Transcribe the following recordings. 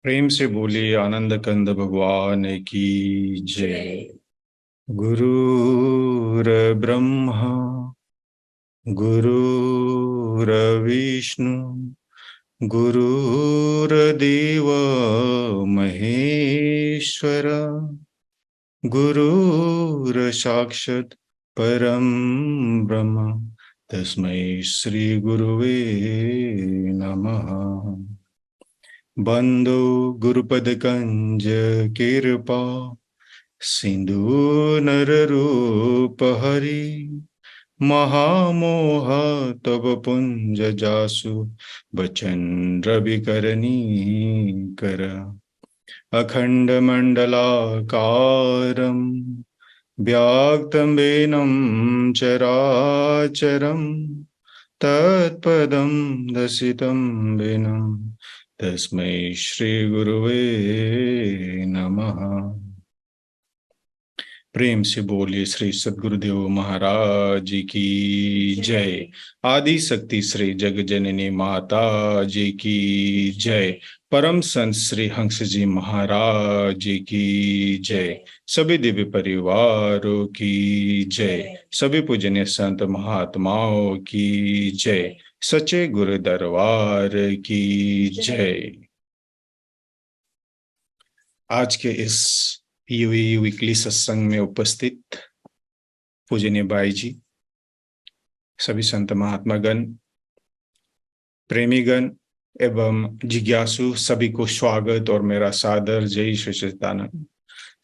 प्रेम से बोलिए आनंद कंद भगवान की जय। गुरुर ब्रह्मा गुरुर्विष्णु गुरुर्देव महेश्वर गुरुर्साक्षात् परम ब्रह्म तस्मै श्री गुरुवे नमः। बंदो गुरुपद कंज कृपा सिंधु नर रूप हरि महामोह तब पुंज जासु बचन रवि करनी कर अखंड मंडलाकारं व्याक्तम्बेनं चराचरं तत्पदं दर्शितं येन तस्मै श्री गुरुवे नमः। प्रेम से बोलिए श्री सद्गुरुदेव महाराज की जय। आदि शक्ति श्री जग जननी माता जी की जय। परम संत श्री हंस जी महाराज की जय। सभी दिव्य परिवारों की जय। सभी पूजनीय संत महात्माओं की जय। सच्चे गुरु दरबार की जय। आज के इस यूवी वीकली सत्संग में उपस्थित पूजनीय भाई जी, सभी संत महात्मागण, प्रेमीगण एवं जिज्ञासु सभी को स्वागत और मेरा सादर जय श्री सच्चिदानंद।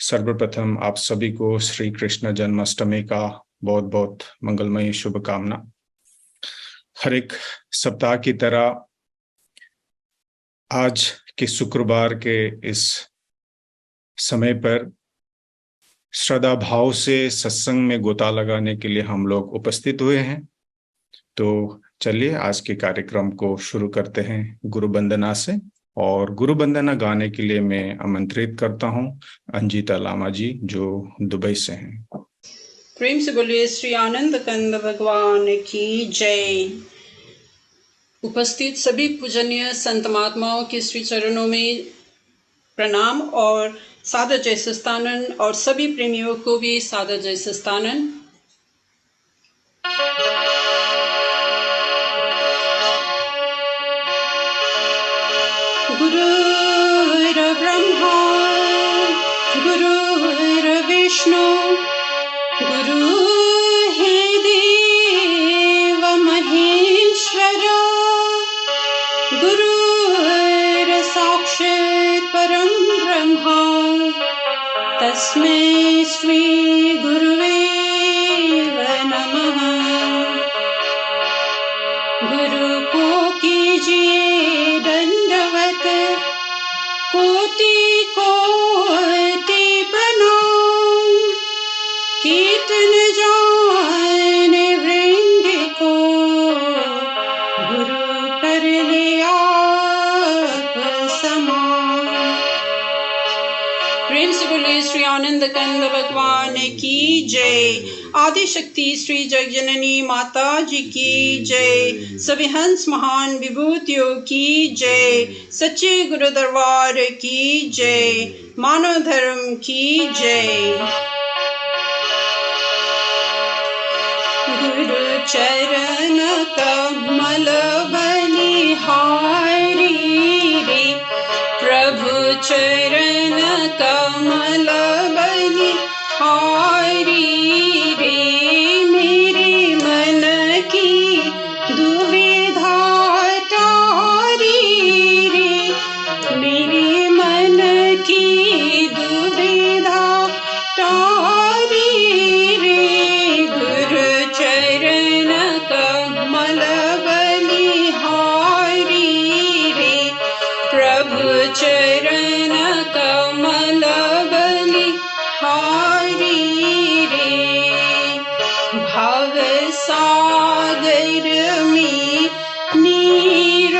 सर्वप्रथम आप सभी को श्री कृष्ण जन्माष्टमी का बहुत बहुत मंगलमय शुभकामना। हर एक सप्ताह की तरह आज के शुक्रवार के इस समय पर श्रद्धा भाव से सत्संग में गोता लगाने के लिए हम लोग उपस्थित हुए हैं। तो चलिए आज के कार्यक्रम को शुरू करते हैं गुरु वंदना से। और गुरु वंदना गाने के लिए मैं आमंत्रित करता हूं अंजिता लामा जी जो दुबई से हैं। प्रेम से बोलिए श्री आनंद कंद भगवान की जय। उपस्थित सभी पूजनीय संत महात्माओं के श्री चरणों में प्रणाम और सादर जय सस्तानन, और सभी प्रेमियों को भी सादर जय सस्तानन। गुरुर्ब्रह्मा गुरुर्विष्णु गुरुर्देव महेश्वर गुरुर्साक्षात् परं ब्रह्म तस्मै श्री गुरुवे नमः। गुरु को कीजिए दंडवत, कोटि कोटि प्रणाम। कीर्तन जाने वृंद को गुरु कर ले आप समान। प्रेम से बोलिए श्री आनंद कंद भगवान की जय। आदि शक्ति श्री जगजननी माता जी की जय। सभी हंस महान विभूतियों की जय। सच्चे गुरु दरबार की जय। मानव धर्म की जय। गुरु चरण कमल बलिहारी रे, प्रभु चरण कमल बलिहारी रे। मेरे मन की दुविधा टारी रे, मेरे मन की दुविधा टारी रे। गुरु चरण कमल बलिहारी रे, प्रभु चरण कमल बलिहारी रे। भव सागर में नीर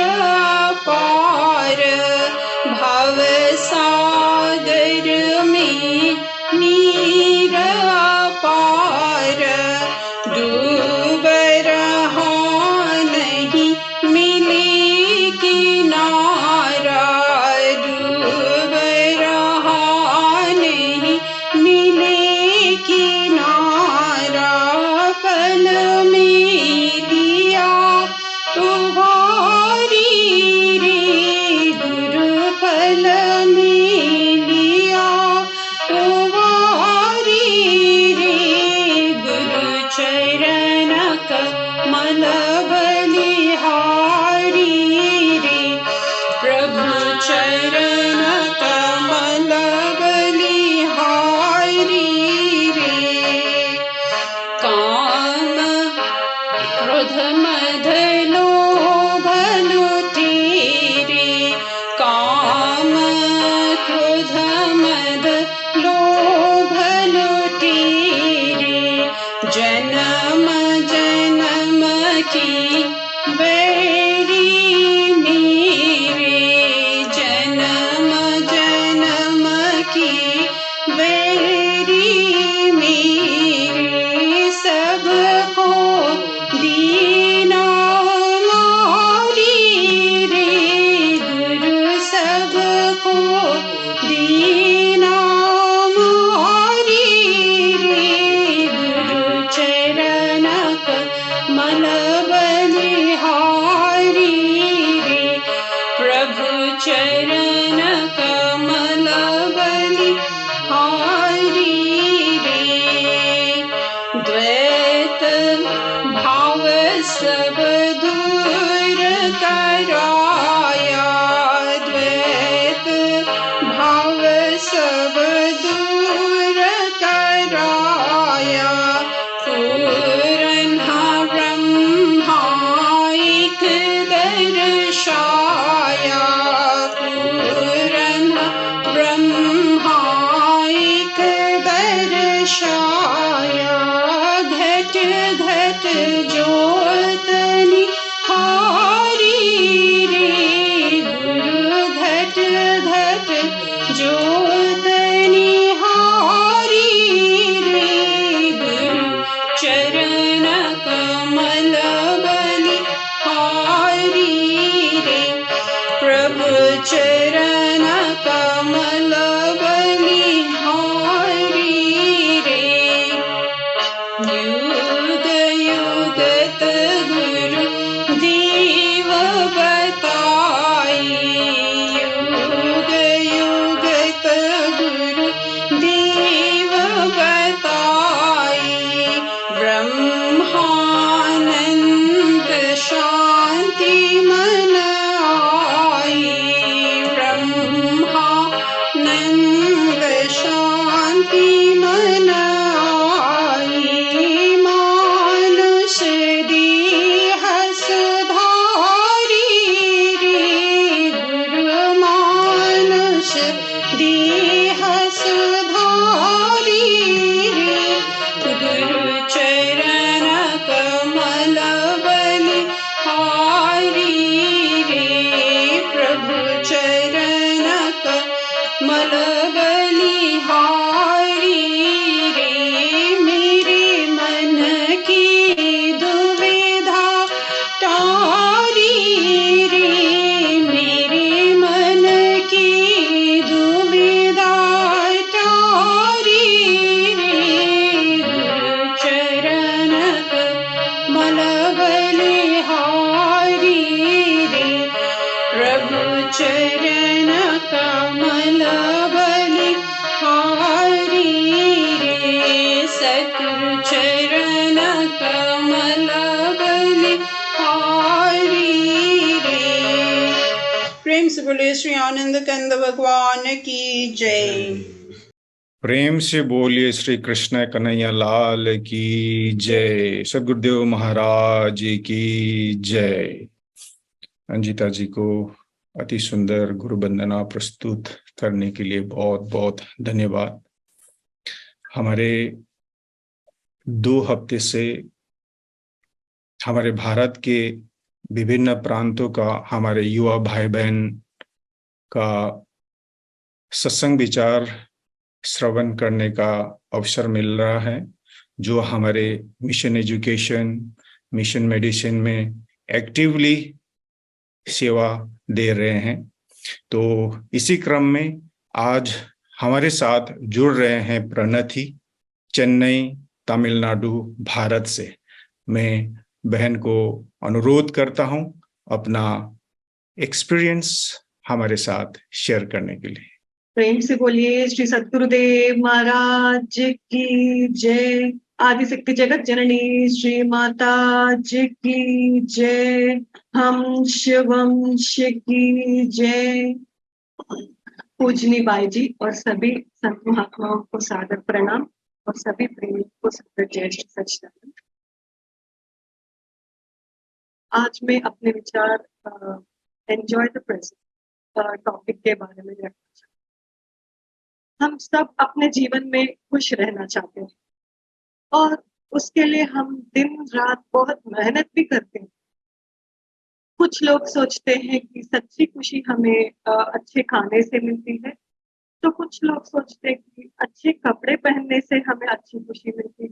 पार, भव सागर में नीर पार। डूब रहा नहीं मिले किनारा, डूब सब दूर कराया। पूरन ब्रह्माइक दर्शाया। पूरन ब्रह्माइक दर्शाया। घट घट ज्योतनि हारी रे गुरु। घट घट ज्योतनि हारी रे गुरु। चरण कमल बलि हारी रे प्रभु। चरण कमल बलि हारी रे। युग युगत गुरु देव बताई। युग युगत गुरु देव बताई। ब्रह्मानंद शांति मन आई। ब्रह्मानंद शांति मन आई। मानुष देह सुधारी रे गुरु। मानुष देह सुधारी रे गुरु। चरण कमल बलि हारी रे प्रभु। चरण कमल बलि हारी रे। मेरे मन की दुविधा टारी रे। मेरे मन की दुविधा टारी रे गुरु। चरण कमल बलि हारी रे प्रभु। चरण कमल बलि हारी रे सतगुरु। चरण कमल बलि हारी रे। प्रेम से बोले श्री आनंद कंद भगवान की जय। प्रेम से बोलिए श्री कृष्ण कन्हैया लाल की जय। सद्गुरुदेव महाराज जी की जय। अंजिता जी को अति सुंदर गुरु वंदना प्रस्तुत करने के लिए बहुत बहुत धन्यवाद। हमारे 2 हफ्ते से हमारे भारत के विभिन्न प्रांतों का हमारे युवा भाई बहन का सत्संग विचार श्रवण करने का अवसर मिल रहा है, जो हमारे मिशन एजुकेशन, मिशन मेडिसिन में एक्टिवली सेवा दे रहे हैं। तो इसी क्रम में आज हमारे साथ जुड़ रहे हैं प्रणति, चेन्नई, तमिलनाडु, भारत से। मैं बहन को अनुरोध करता हूं अपना एक्सपीरियंस हमारे साथ शेयर करने के लिए। प्रेम से बोलिए श्री सद्गुरुदेव महाराज की जय। आदिशक्ति जगत जननी श्री माता जी की जय। हम शिवंश की जय। पूजनी बाई जी और सभी संत महात्माओं को सादर प्रणाम और सभी प्रेमी को सादर जय श्री सच्चिदानंद। आज मैं अपने विचार एंजॉय द प्रेजेंट टॉपिक के बारे में रखना चाहती हूँ। हम सब अपने जीवन में खुश रहना चाहते हैं और उसके लिए हम दिन रात बहुत मेहनत भी करते हैं। कुछ लोग सोचते हैं कि सच्ची खुशी हमें अच्छे खाने से मिलती है, तो कुछ लोग सोचते हैं कि अच्छे कपड़े पहनने से हमें अच्छी खुशी मिलती है।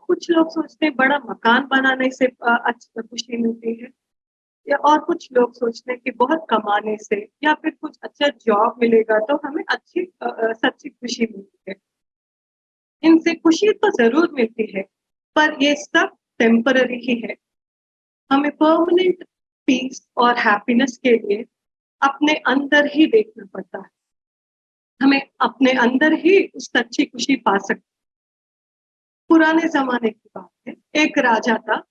कुछ लोग सोचते हैं बड़ा मकान बनाने से अच्छी खुशी मिलती है, या और कुछ लोग सोचते हैं कि बहुत कमाने से या फिर कुछ अच्छा जॉब मिलेगा तो हमें अच्छी सच्ची खुशी मिलती है। इनसे खुशी तो जरूर मिलती है, पर ये सब टेम्पररी ही है। हमें परमानेंट पीस और हैप्पीनेस के लिए अपने अंदर ही देखना पड़ता है। हमें अपने अंदर ही उस सच्ची खुशी पा सकते। पुराने जमाने की बात है, एक राजा था।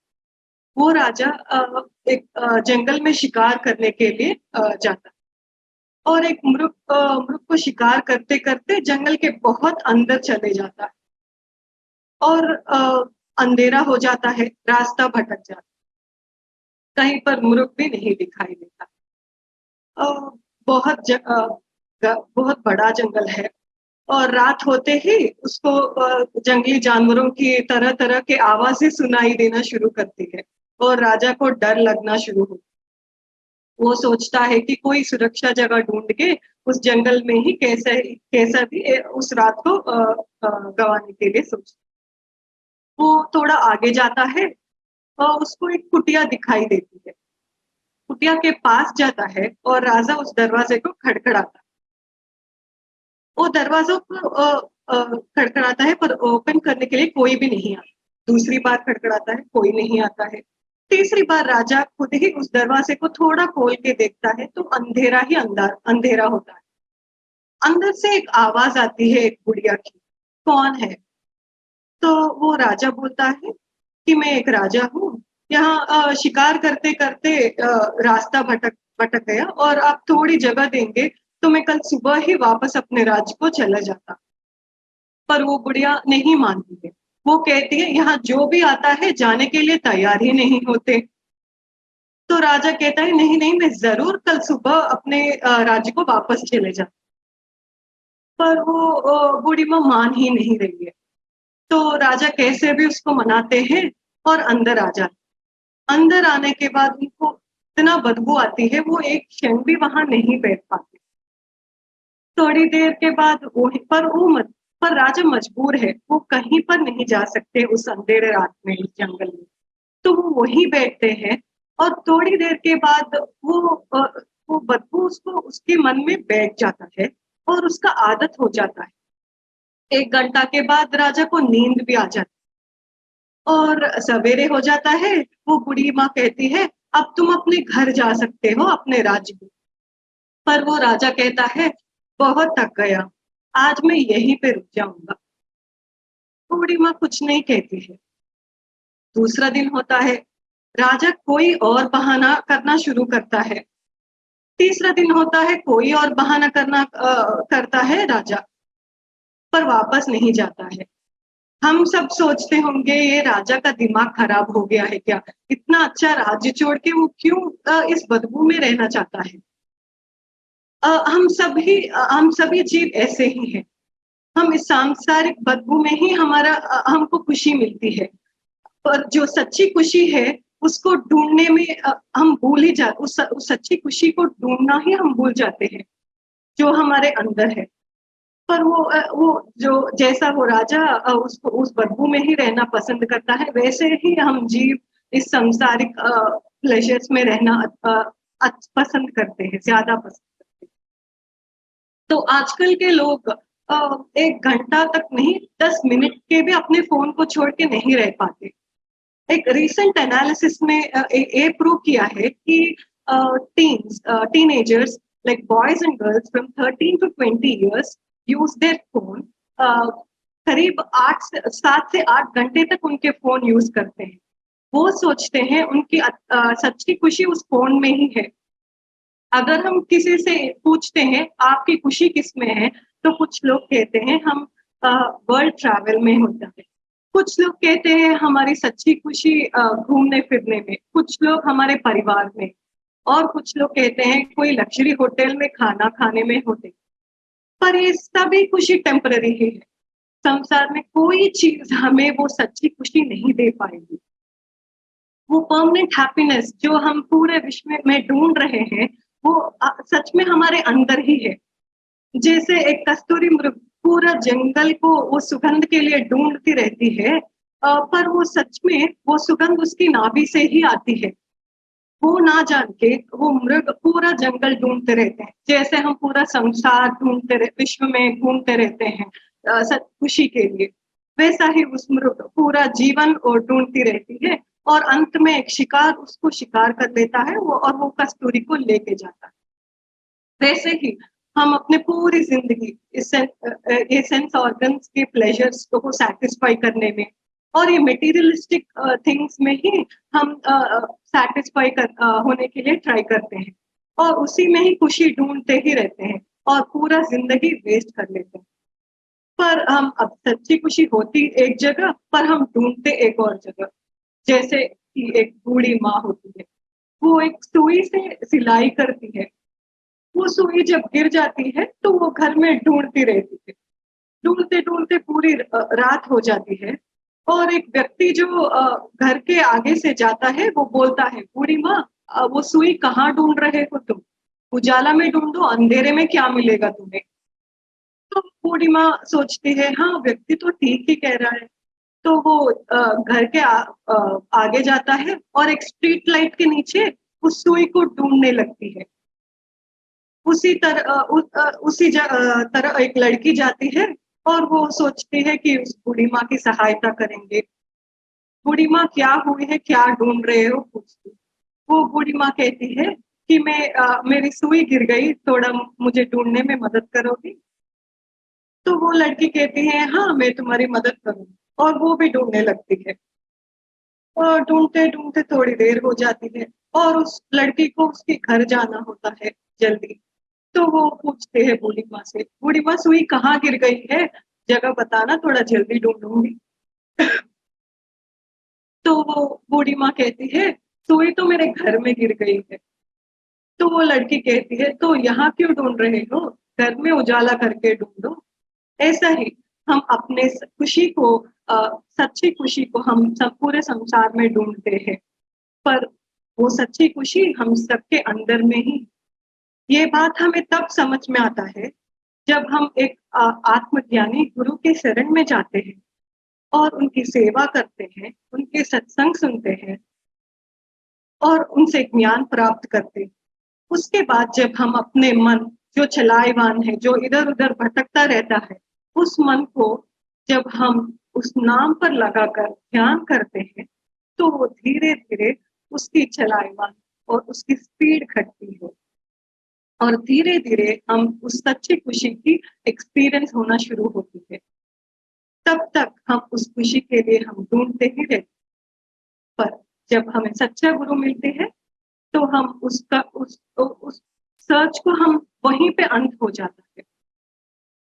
वो राजा एक जंगल में शिकार करने के लिए जाता। और एक मृग को शिकार करते करते जंगल के बहुत अंदर चले जाता है और अंधेरा हो जाता है, रास्ता भटक जाता है, कहीं पर मृग भी नहीं दिखाई देता। अ, बहुत बड़ा जंगल है और रात होते ही उसको जंगली जानवरों की तरह तरह के आवाजें सुनाई देना शुरू करती है और राजा को डर लगना शुरू हो। वो सोचता है कि कोई सुरक्षा जगह ढूंढ के उस जंगल में ही कैसा भी उस रात को गंवाने के लिए सोचता। वो थोड़ा आगे जाता है और उसको एक कुटिया दिखाई देती है। कुटिया के पास जाता है और राजा उस दरवाजे को खड़खड़ाता है। वो दरवाजों को खड़खड़ाता है पर ओपन करने के लिए कोई भी नहीं आता। दूसरी बार खड़खड़ाता है, कोई नहीं आता है। तीसरी बार राजा खुद ही उस दरवाजे को थोड़ा खोल के देखता है तो अंधेरा ही अंधेरा होता है। अंदर से एक आवाज आती है एक बुढ़िया की, कौन है? तो वो राजा बोलता है कि मैं एक राजा हूँ, यहाँ शिकार करते करते रास्ता भटक गया और आप थोड़ी जगह देंगे तो मैं कल सुबह ही वापस अपने राज्य को चला जाता। पर वो बुढ़िया नहीं मानती है। वो कहती है यहाँ जो भी आता है जाने के लिए तैयार ही नहीं होते। तो राजा कहता है नहीं नहीं, मैं जरूर कल सुबह अपने राज्य को वापस चले जाता। पर वो बूढ़ी माँ मान ही नहीं रही है। तो राजा कैसे भी उसको मनाते हैं और अंदर आ जाते। अंदर आने के बाद उनको इतना बदबू आती है, वो एक क्षण भी वहां नहीं बैठ पाते। थोड़ी देर के बाद पर राजा मजबूर है, वो कहीं पर नहीं जा सकते उस अंधेरे रात में इस जंगल में। तो वो वहीं बैठते हैं और थोड़ी देर के बाद वो बदबू उसको उसके मन में बैठ जाता है और उसका आदत हो जाता है। 1 घंटा के बाद राजा को नींद भी आ जाती है और सवेरे हो जाता है। वो बूढ़ी माँ कहती है अब तुम अपने घर जा सकते हो, अपने राज्य में। पर वो राजा कहता है बहुत थक गया, आज मैं यहीं पे रुक जाऊंगा। बूढ़ी माँ कुछ नहीं कहती है। दूसरा दिन होता है, राजा कोई और बहाना करना शुरू करता है। तीसरा दिन होता है, कोई और बहाना करता है राजा, पर वापस नहीं जाता है। हम सब सोचते होंगे ये राजा का दिमाग खराब हो गया है क्या, इतना अच्छा राज्य छोड़ के वो क्यों इस बदबू में रहना चाहता है। हम सभी जीव ऐसे ही हैं। हम इस सांसारिक बदबू में ही हमको खुशी मिलती है, पर जो सच्ची खुशी है उसको ढूंढने में हम भूल ही जाते। उस सच्ची खुशी को ढूंढना ही हम भूल जाते हैं जो हमारे अंदर है। पर वो जो जैसा वो राजा उसको उस बदबू में ही रहना पसंद करता है, वैसे ही हम जीव इस सांसारिक प्लेजर्स में रहना पसंद करते हैं, ज्यादा पसंद करते हैं। तो आजकल के लोग 1 घंटा तक नहीं, 10 मिनट के भी अपने फोन को छोड़ के नहीं रह पाते। एक रिसेंट एनालिसिस में ये प्रूव किया है कि teenagers like boys and girls from 13 to 20 years use their phone. करीब 7 से 8 घंटे तक उनके फोन यूज करते हैं। वो सोचते हैं उनकी सच्ची खुशी उस फोन में ही है। अगर हम किसी से पूछते हैं आपकी खुशी किस में है, तो कुछ लोग कहते हैं हम वर्ल्ड ट्रैवल में होता है। कुछ लोग कहते हैं हमारी सच्ची खुशी घूमने फिरने में, कुछ लोग हमारे परिवार में, और कुछ लोग कहते हैं कोई लग्जरी होटल में खाना खाने में होते। पर ये सभी खुशी टेम्पररी ही है। संसार में कोई चीज हमें वो सच्ची खुशी नहीं दे पाएगी। वो परमानेंट हैप्पीनेस जो हम पूरे विश्व में ढूंढ रहे हैं, वो सच में हमारे अंदर ही है। जैसे एक कस्तूरी मृग पूरा जंगल को वो सुगंध के लिए ढूंढती रहती है, पर वो सच में वो सुगंध उसकी नाभि से ही आती है। वो ना जान के वो मृग पूरा जंगल ढूंढते रहते हैं, जैसे हम पूरा संसार विश्व में घूमते रहते हैं खुशी के लिए। वैसा ही उस मृग पूरा जीवन और ढूंढती रहती है और अंत में एक शिकार उसको शिकार कर लेता है और वो कस्तूरी को लेके जाता है। वैसे ही हम अपने पूरी जिंदगी ये सेंस ऑर्गन्स के प्लेजर्स को सैटिस्फाई करने में और ये मटेरियलिस्टिक थिंग्स में ही हम सैटिस्फाई होने के लिए ट्राई करते हैं। और उसी में ही खुशी ढूंढते ही रहते हैं और पूरा जिंदगी वेस्ट कर लेते हैं। पर हम अब सच्ची खुशी होती एक जगह पर हम ढूंढते एक और जगह। जैसे कि एक बूढ़ी माँ होती है, वो एक सुई से सिलाई करती है। वो सुई जब गिर जाती है तो वो घर में ढूंढती रहती है। ढूंढते ढूंढते पूरी रात हो जाती है। और एक व्यक्ति जो घर के आगे से जाता है वो बोलता है, बूढ़ी माँ वो सुई कहाँ ढूंढ रहे हो तुम? उजाला में ढूंढो, अंधेरे में क्या मिलेगा तुम्हें? तो बूढ़ी माँ सोचती है, हाँ व्यक्ति तो ठीक ही कह रहा है। तो वो घर के आगे जाता है और एक स्ट्रीट लाइट के नीचे उस सुई को ढूंढने लगती है। उसी तरह एक लड़की जाती है और वो सोचती है कि उस बूढ़ी माँ की सहायता करेंगे। बूढ़ी माँ क्या हुई है, क्या ढूंढ रहे हो, पूछती। वो बूढ़ी माँ कहती है कि मेरी सुई गिर गई, थोड़ा मुझे ढूंढने में मदद करोगी? तो वो लड़की कहती है, हाँ मैं तुम्हारी मदद करूंगी। और वो भी ढूंढने लगती है और ढूंढते ढूंढते थोड़ी देर हो जाती है और उस लड़की को उसके घर जाना होता है जल्दी। तो वो पूछते हैं बूढ़ी माँ से, बूढ़ी माँ सुई कहाँ गिर गई है, जगह बताना, थोड़ा जल्दी ढूंढूंगी। तो वो बूढ़ी माँ कहती है, सुई तो मेरे घर में गिर गई है। तो वो लड़की कहती है, तो यहाँ क्यों ढूंढ रहे हो, घर में उजाला करके ढूंढो। ऐसा ही हम अपने खुशी को, सच्ची खुशी को हम सब पूरे संसार में ढूंढते हैं। पर वो सच्ची खुशी हम सबके अंदर में ही। ये बात हमें तब समझ में आता है जब हम एक आत्मज्ञानी गुरु के शरण में जाते हैं और उनकी सेवा करते हैं, उनके सत्संग सुनते हैं और उनसे ज्ञान प्राप्त करते हैं। उसके बाद जब हम अपने मन जो चलायमान है, जो इधर उधर भटकता रहता है, उस मन को जब हम उस नाम पर लगाकर ध्यान करते हैं तो वो धीरे धीरे उसकी चलायमान और उसकी स्पीड घटती है और धीरे धीरे हम उस सच्ची खुशी की एक्सपीरियंस होना शुरू होती है। तब तक हम उस खुशी के लिए हम ढूंढते ही रहते। पर जब हमें सच्चा गुरु मिलते हैं तो हम उस सर्च को हम वहीं पे अंत हो जाता है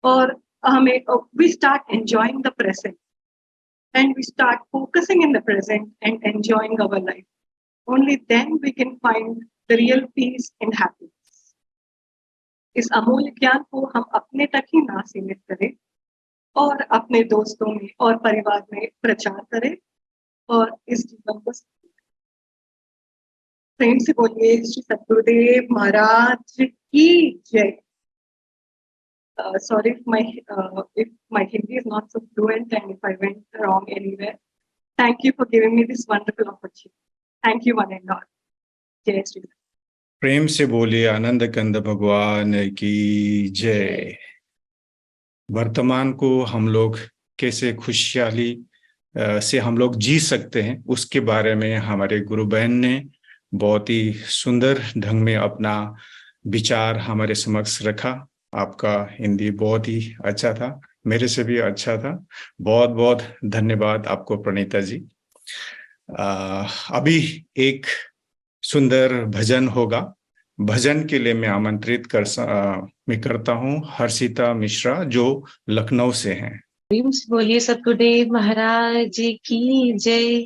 और हमें we start enjoying the present and we start focusing in the present and enjoying our life. Only then we can find the real peace and happiness. इस अमूल्य ज्ञान को हम अपने तक ही ना सीमित करें और अपने दोस्तों में और परिवार में प्रचार करें और इस जीवन को प्रेम से बोलिए, श्री सद्गुरुदेव महाराज की जय। Sorry if my Hindi is not so fluent and if I went wrong anywhere. Thank you for giving me this wonderful opportunity. Thank you one and all. जय श्री राम। प्रेम से बोलिए आनंद कंद भगवान की जय। वर्तमान को हम लोग कैसे खुशहाली से हम लोग जी सकते हैं, उसके बारे में हमारे गुरु बहन ने बहुत ही सुंदर ढंग में अपना विचार हमारे समक्ष रखा। आपका हिंदी बहुत ही अच्छा था, मेरे से भी अच्छा था। बहुत बहुत धन्यवाद आपको प्रणीता जी। अभी एक सुंदर भजन होगा। भजन के लिए मैं आमंत्रित करता हूँ हर्षिता मिश्रा जो लखनऊ से हैं। प्रेम से बोलिए सतगुरुदेव महाराज जी की जय।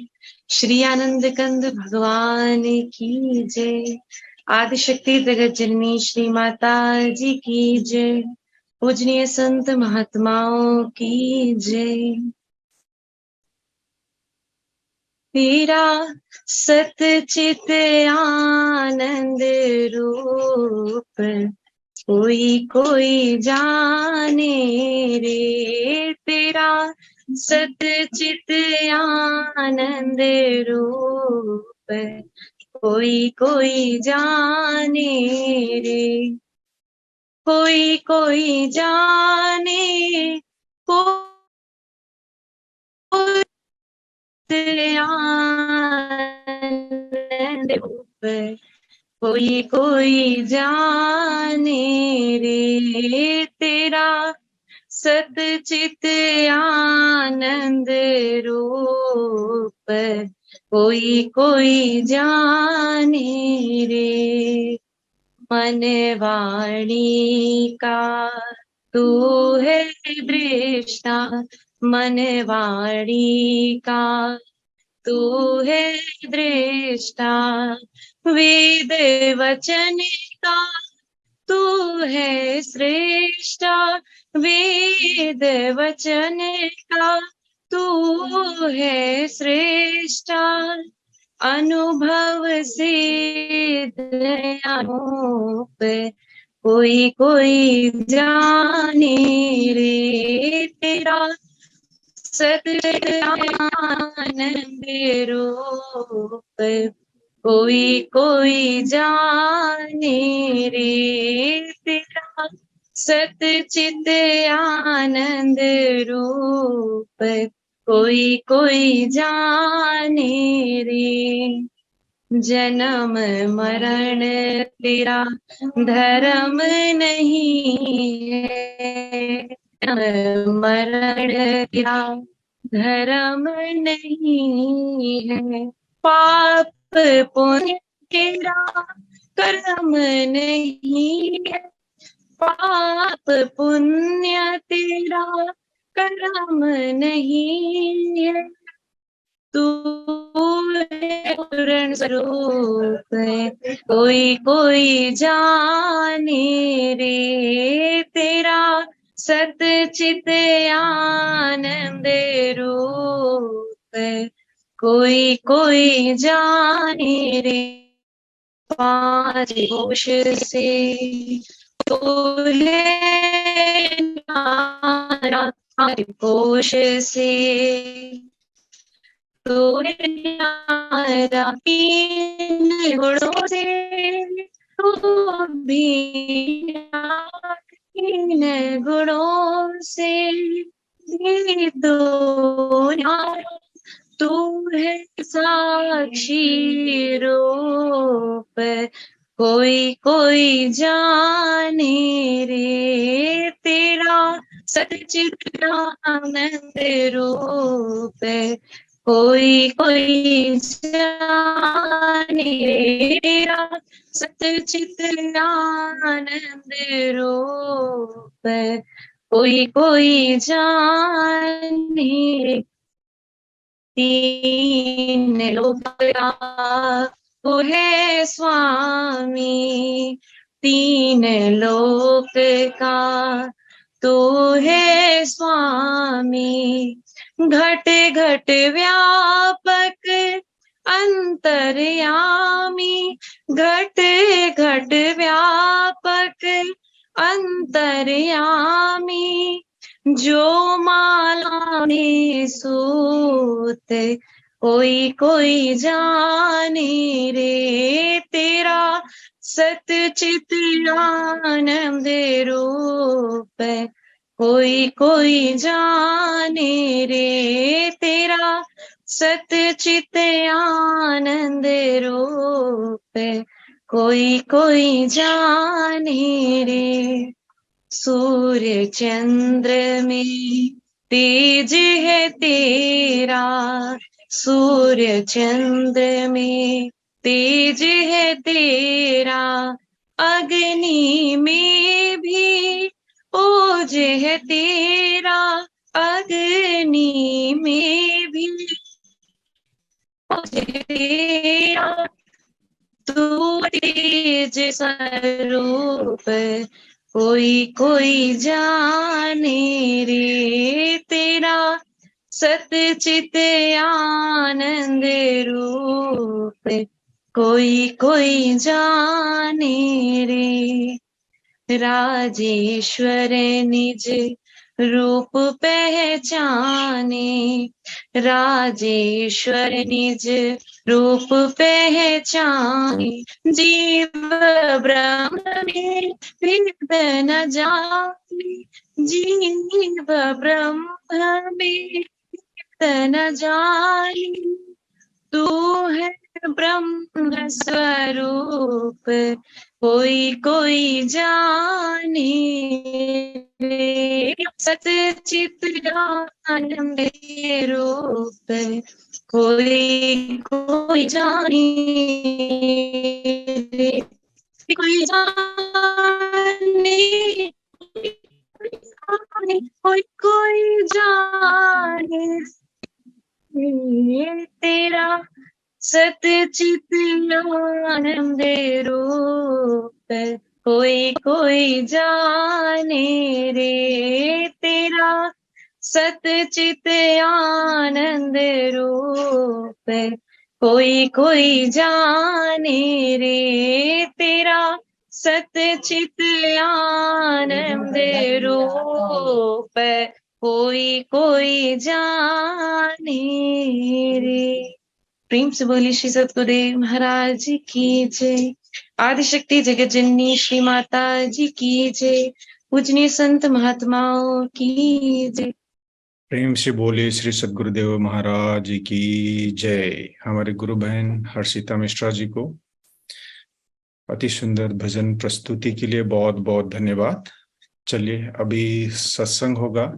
श्री आनंद कंद भगवान की जय। आदिशक्ति जगत जननी श्री माता जी की जय। पूजनीय संत महात्माओं की जय। तेरा सतचित आनंद रूप कोई कोई जाने रे। तेरा सतचित आनंद रूप कोई कोई जाने रे। कोई कोई जाने आनंद रूप कोई कोई जाने रे। तेरा सतचित आनंद रूप कोई कोई जाने रे। मन वाणी का तू है दृष्टा, मन वाणी का तू है दृष्टा, वेद वचन का तू है श्रेष्ठा, वेद वचन का तू है श्रेष्ठा, अनुभव सिद्ध अनूप, कोई कोई जाने रे तेरा सत्यानंद रूप, कोई कोई जाने रे तेरा सतचित आनंद रूप, कोई कोई जाने रे। जन्म मरण तेरा धर्म नहीं है, जन्म मरण तेरा धर्म नहीं है, पाप पुण्य तेरा कर्म नहीं है, पाप पुण्य तेरा कर्म नहीं है, तू पूर्ण स्वरूप, कोई कोई जाने रे तेरा सतचित आनंद रूप, कोई कोई जाने रे। पांच कोश से तो है न्यारा, पांच कोश से तो है न्यारा, तीन गुणों से तो भी तीन गुणों से भी तो न्यारा, तू है साक्षी रूप, कोई कोई जाने रे तेरा सच्चित आनंद रूप, कोई कोई जाने रे तेरा सच्चित आनंद रूप, कोई कोई जाने। तीन लोक का वो है स्वामी, तीन लोक का तो है स्वामी, घट घट व्यापक अंतर्यामी, घट घट व्यापक अंतर्यामी, जो माला में सूत, कोई कोई जाने रे तेरा सतचित आनंद रूप, कोई कोई जाने रे तेरा सतचित आनंद रूप, कोई कोई जाने रे। सूर्य चंद्र में तेज है तेरा, सूर्य चंद्र में तेज है तेरा, अग्नि में भी ओज है तेरा, अग्नि में भी ओज है तेरा, तू तेज स्वरूप, कोई कोई जाने रे तेरा सतचित आनंद रूप, कोई कोई जाने रे। राजेश्वर निज रूप पहचाने, राजेश्वर निज रूप पहचाने, जीव ब्रह्म में भेद न जाने, जीव ब्रह्म में भेद न जाने, तू है ब्रह्म स्वरूप, कोई कोई जाने रे सतचित आनंद रूप, कोई कोई जाने रे कोई जाने, कोई जाने तेरा सतचित आनंद रूप, कोई जाने रे तेरा सतचित आनंद रूप, कोई जाने रे तेरा सतचित आनंद रूप, कोई जाने रे। प्रेम से बोली श्री सतगुरुदेव महाराज की जय। आदिशक्ति जगत जननी श्री माता जी की जय। पूजनीय संत महात्माओं की जय। प्रेम से बोले श्री सद्गुरुदेव महाराज की जय। हमारे गुरु बहन हर्षिता मिश्रा जी को अति सुंदर भजन प्रस्तुति के लिए बहुत बहुत धन्यवाद। चलिए अभी सत्संग होगा।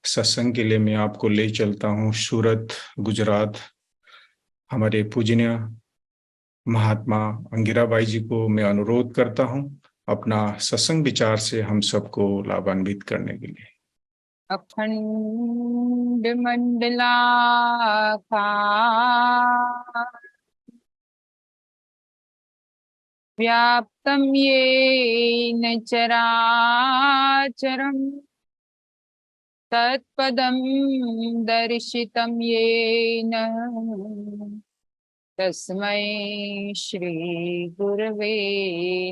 सत्संग के लिए मैं आपको ले चलता हूँ सूरत, गुजरात। हमारे पूजनीय महात्मा अंगिराबाई जी को मैं अनुरोध करता हूँ अपना सत्संग विचार से हम सबको लाभान्वित करने के लिए। अखंड मंडलाकार व्याप्तं येन चराचरं तत्पदं दर्शितं येन तस्मै श्री गुरवे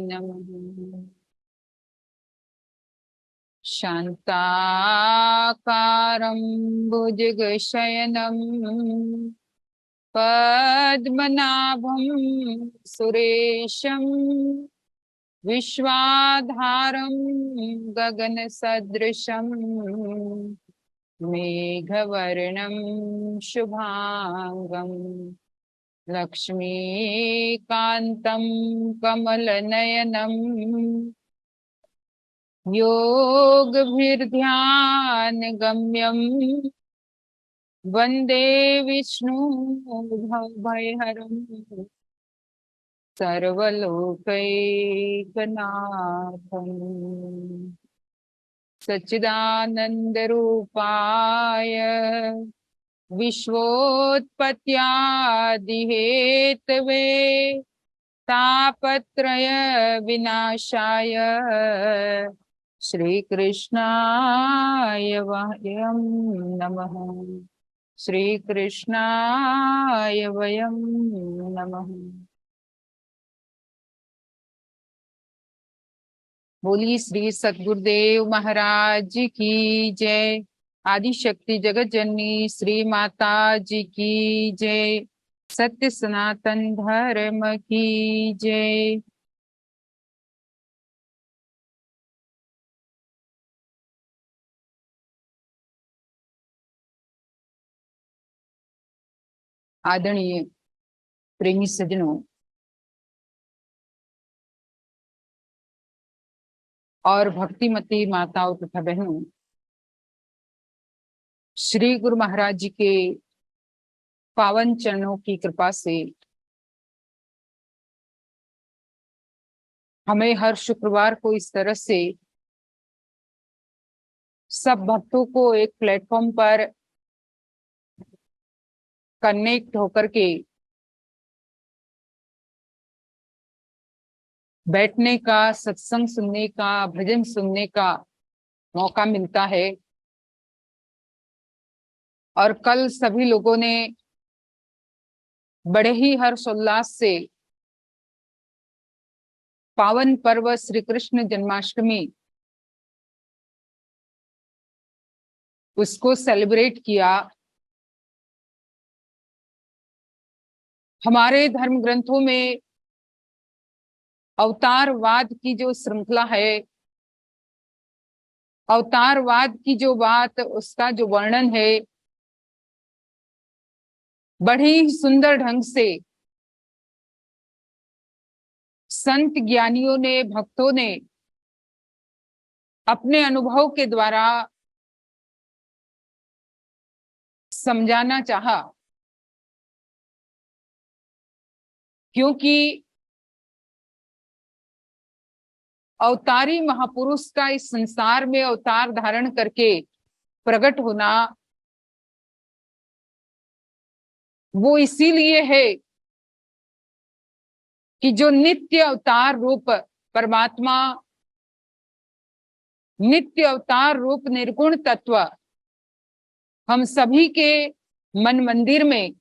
नमः। शान्ताकारं भुजगशयनं पद्मनाभं सुरेशं विश्वाधारं गगनसदृशं मेघवर्णं शुभांगं लक्ष्मीकान्तं कमलनयनं योगभिर्ध्यानगम्यं वन्दे विष्णु भवभयहरं सर्वलोकैकनाथं सच्चिदानन्दरूपाय विश्वोत्पत्त्यादिहेतवे तापत्रय विनाशाय श्रीकृष्णाय वयं नमः। श्रीकृष्णाय वयं नमः। बोली श्री सद्गुरुदेव महाराज की जय। आदिशक्ति जगत जननी श्री माता जी की जय। सत्य सनातन धर्म की जय। आदरणीय प्रेमी सज्जनों और भक्तिमती माताओं तथा बहनों, श्री गुरु महाराज जी के पावन चरणों की कृपा से हमें हर शुक्रवार को इस तरह से सब भक्तों को एक प्लेटफॉर्म पर कनेक्ट होकर के बैठने का, सत्संग सुनने का, भजन सुनने का मौका मिलता है। और कल सभी लोगों ने बड़े ही हर्षोल्लास से पावन पर्व श्री कृष्ण जन्माष्टमी उसको सेलिब्रेट किया। हमारे धर्म ग्रंथों में अवतारवाद की जो श्रृंखला है, अवतारवाद की जो बात, उसका जो वर्णन है, बड़े ही सुंदर ढंग से संत ज्ञानियों ने, भक्तों ने अपने अनुभव के द्वारा समझाना चाहा। क्योंकि अवतारी महापुरुष का इस संसार में अवतार धारण करके प्रकट होना, वो इसीलिए है कि जो नित्य अवतार रूप परमात्मा, नित्य अवतार रूप निर्गुण तत्व हम सभी के मन मंदिर में,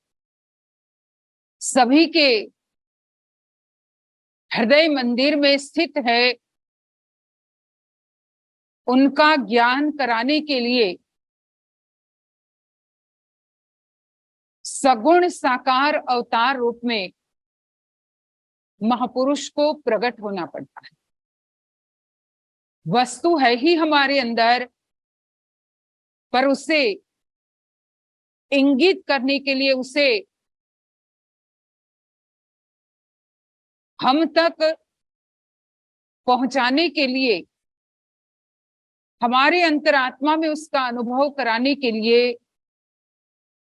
सभी के हृदय मंदिर में स्थित है, उनका ज्ञान कराने के लिए सगुण साकार अवतार रूप में महापुरुष को प्रकट होना पड़ता है। वस्तु है ही हमारे अंदर, पर उसे इंगित करने के लिए, उसे हम तक पहुंचाने के लिए, हमारे अंतरात्मा में उसका अनुभव कराने के लिए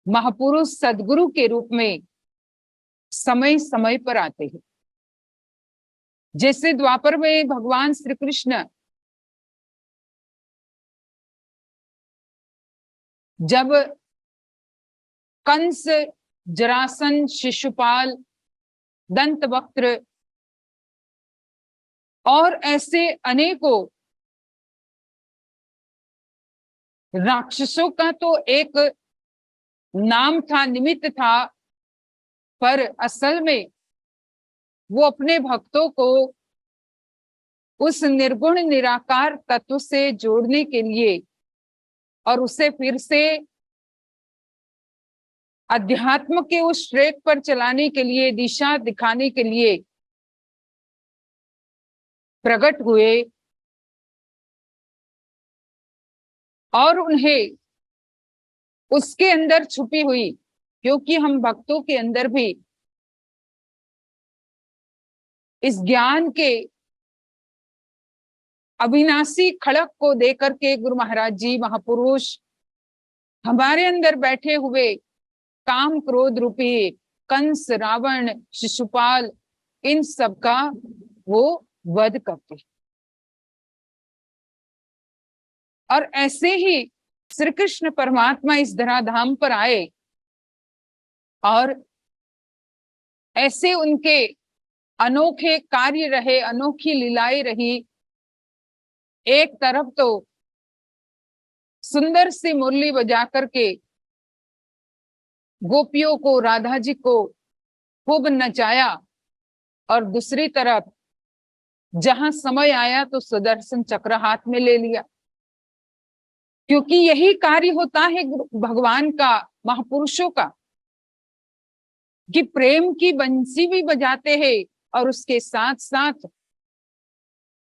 महापुरुष सद्गुरु के रूप में समय समय पर आते हैं। जैसे द्वापर में भगवान श्री कृष्ण जब कंस, जरासंध, शिशुपाल, दंतवक्त्र और ऐसे अनेकों राक्षसों का तो एक नाम था, निमित्त था, पर असल में वो अपने भक्तों को उस निर्गुण निराकार तत्व से जोड़ने के लिए और उसे फिर से अध्यात्म के उस ट्रैक पर चलाने के लिए, दिशा दिखाने के लिए प्रकट हुए और उन्हें उसके अंदर छुपी हुई, क्योंकि हम भक्तों के अंदर भी इस ज्ञान के अविनाशी खड़क को देकर के गुरु महाराज जी महापुरुष हमारे अंदर बैठे हुए काम क्रोध रूपी कंस, रावण, शिशुपाल, इन सब का वो वध करते हैं। और ऐसे ही श्री कृष्ण परमात्मा इस धराधाम पर आए और ऐसे उनके अनोखे कार्य रहे, अनोखी लीलाएं रही। एक तरफ तो सुंदर सी मुरली बजा करके गोपियों को, राधा जी को खूब नचाया, और दूसरी तरफ जहां समय आया तो सुदर्शन चक्र हाथ में ले लिया, क्योंकि यही कार्य होता है भगवान का, महापुरुषों का, कि प्रेम की बंसी भी बजाते हैं और उसके साथ साथ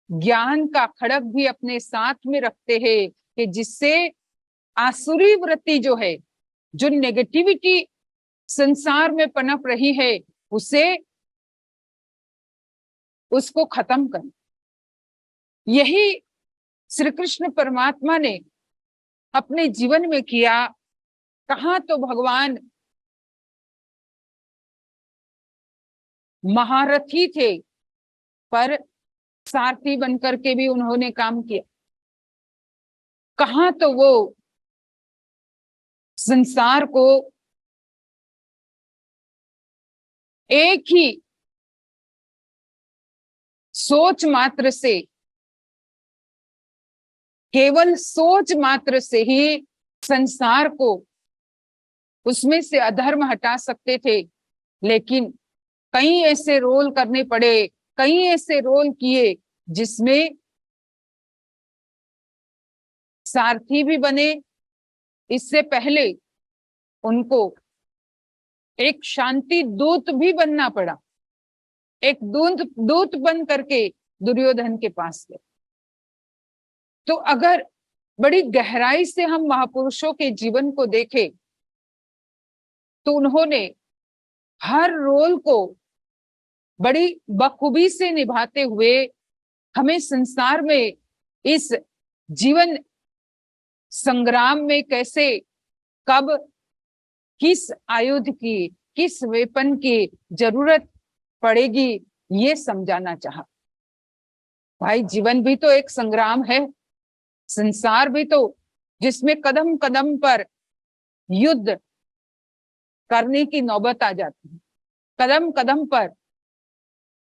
ज्ञान का खड़क भी अपने साथ में रखते हैं, कि जिससे आसुरी वृत्ति जो है, जो नेगेटिविटी संसार में पनप रही है, उसको खत्म कर। यही श्री कृष्ण परमात्मा ने अपने जीवन में किया। कहाँ तो भगवान महारथी थे, पर सारथी बनकर के भी उन्होंने काम किया। कहाँ तो वो संसार को एक ही सोच मात्र से, केवल सोच मात्र से ही संसार को उसमें से अधर्म हटा सकते थे, लेकिन कई ऐसे रोल करने पड़े, कई ऐसे रोल किए जिसमें सारथी भी बने। इससे पहले उनको एक शांति दूत भी बनना पड़ा, एक दूत बन करके दुर्योधन के पास गए। तो अगर बड़ी गहराई से हम महापुरुषों के जीवन को देखें तो उन्होंने हर रोल को बड़ी बखूबी से निभाते हुए हमें संसार में इस जीवन संग्राम में कैसे, कब, किस आयुध की, किस वेपन की जरूरत पड़ेगी, ये समझाना चाहा। भाई जीवन भी तो एक संग्राम है, संसार भी तो जिसमें कदम कदम पर युद्ध करने की नौबत आ जाती है। कदम कदम पर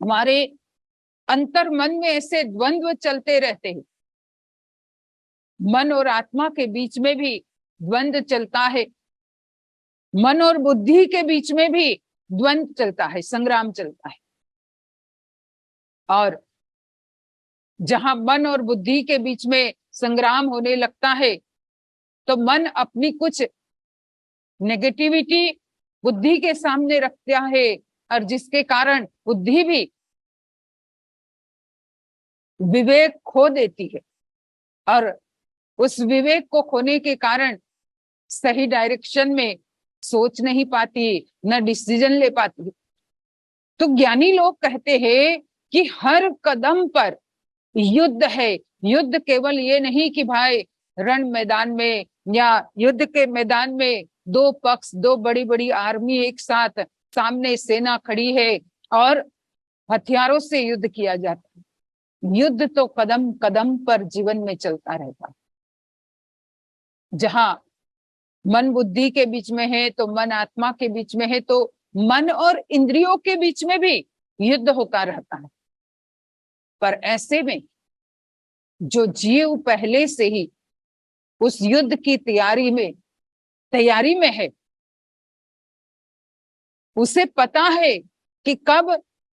हमारे अंतर मन में ऐसे द्वंद्व चलते रहते हैं। मन और आत्मा के बीच में भी द्वंद्व चलता है, मन और बुद्धि के बीच में भी द्वंद्व चलता है, संग्राम चलता है। और जहां मन और बुद्धि के बीच में संग्राम होने लगता है तो मन अपनी कुछ नेगेटिविटी बुद्धि के सामने रखता है, और जिसके कारण बुद्धि भी विवेक खो देती है, और उस विवेक को खोने के कारण सही डायरेक्शन में सोच नहीं पाती, न डिसीजन ले पाती। तो ज्ञानी लोग कहते हैं कि हर कदम पर युद्ध है। युद्ध केवल ये नहीं कि भाई रण मैदान में या युद्ध के मैदान में दो पक्ष, दो बड़ी बड़ी आर्मी एक साथ सामने सेना खड़ी है और हथियारों से युद्ध किया जाता है। युद्ध तो कदम कदम पर जीवन में चलता रहता है। जहां मन बुद्धि के बीच में है तो मन आत्मा के बीच में है, तो मन और इंद्रियों के बीच में भी युद्ध होता रहता है। पर ऐसे में जो जीव पहले से ही उस युद्ध की तैयारी में है, उसे पता है कि कब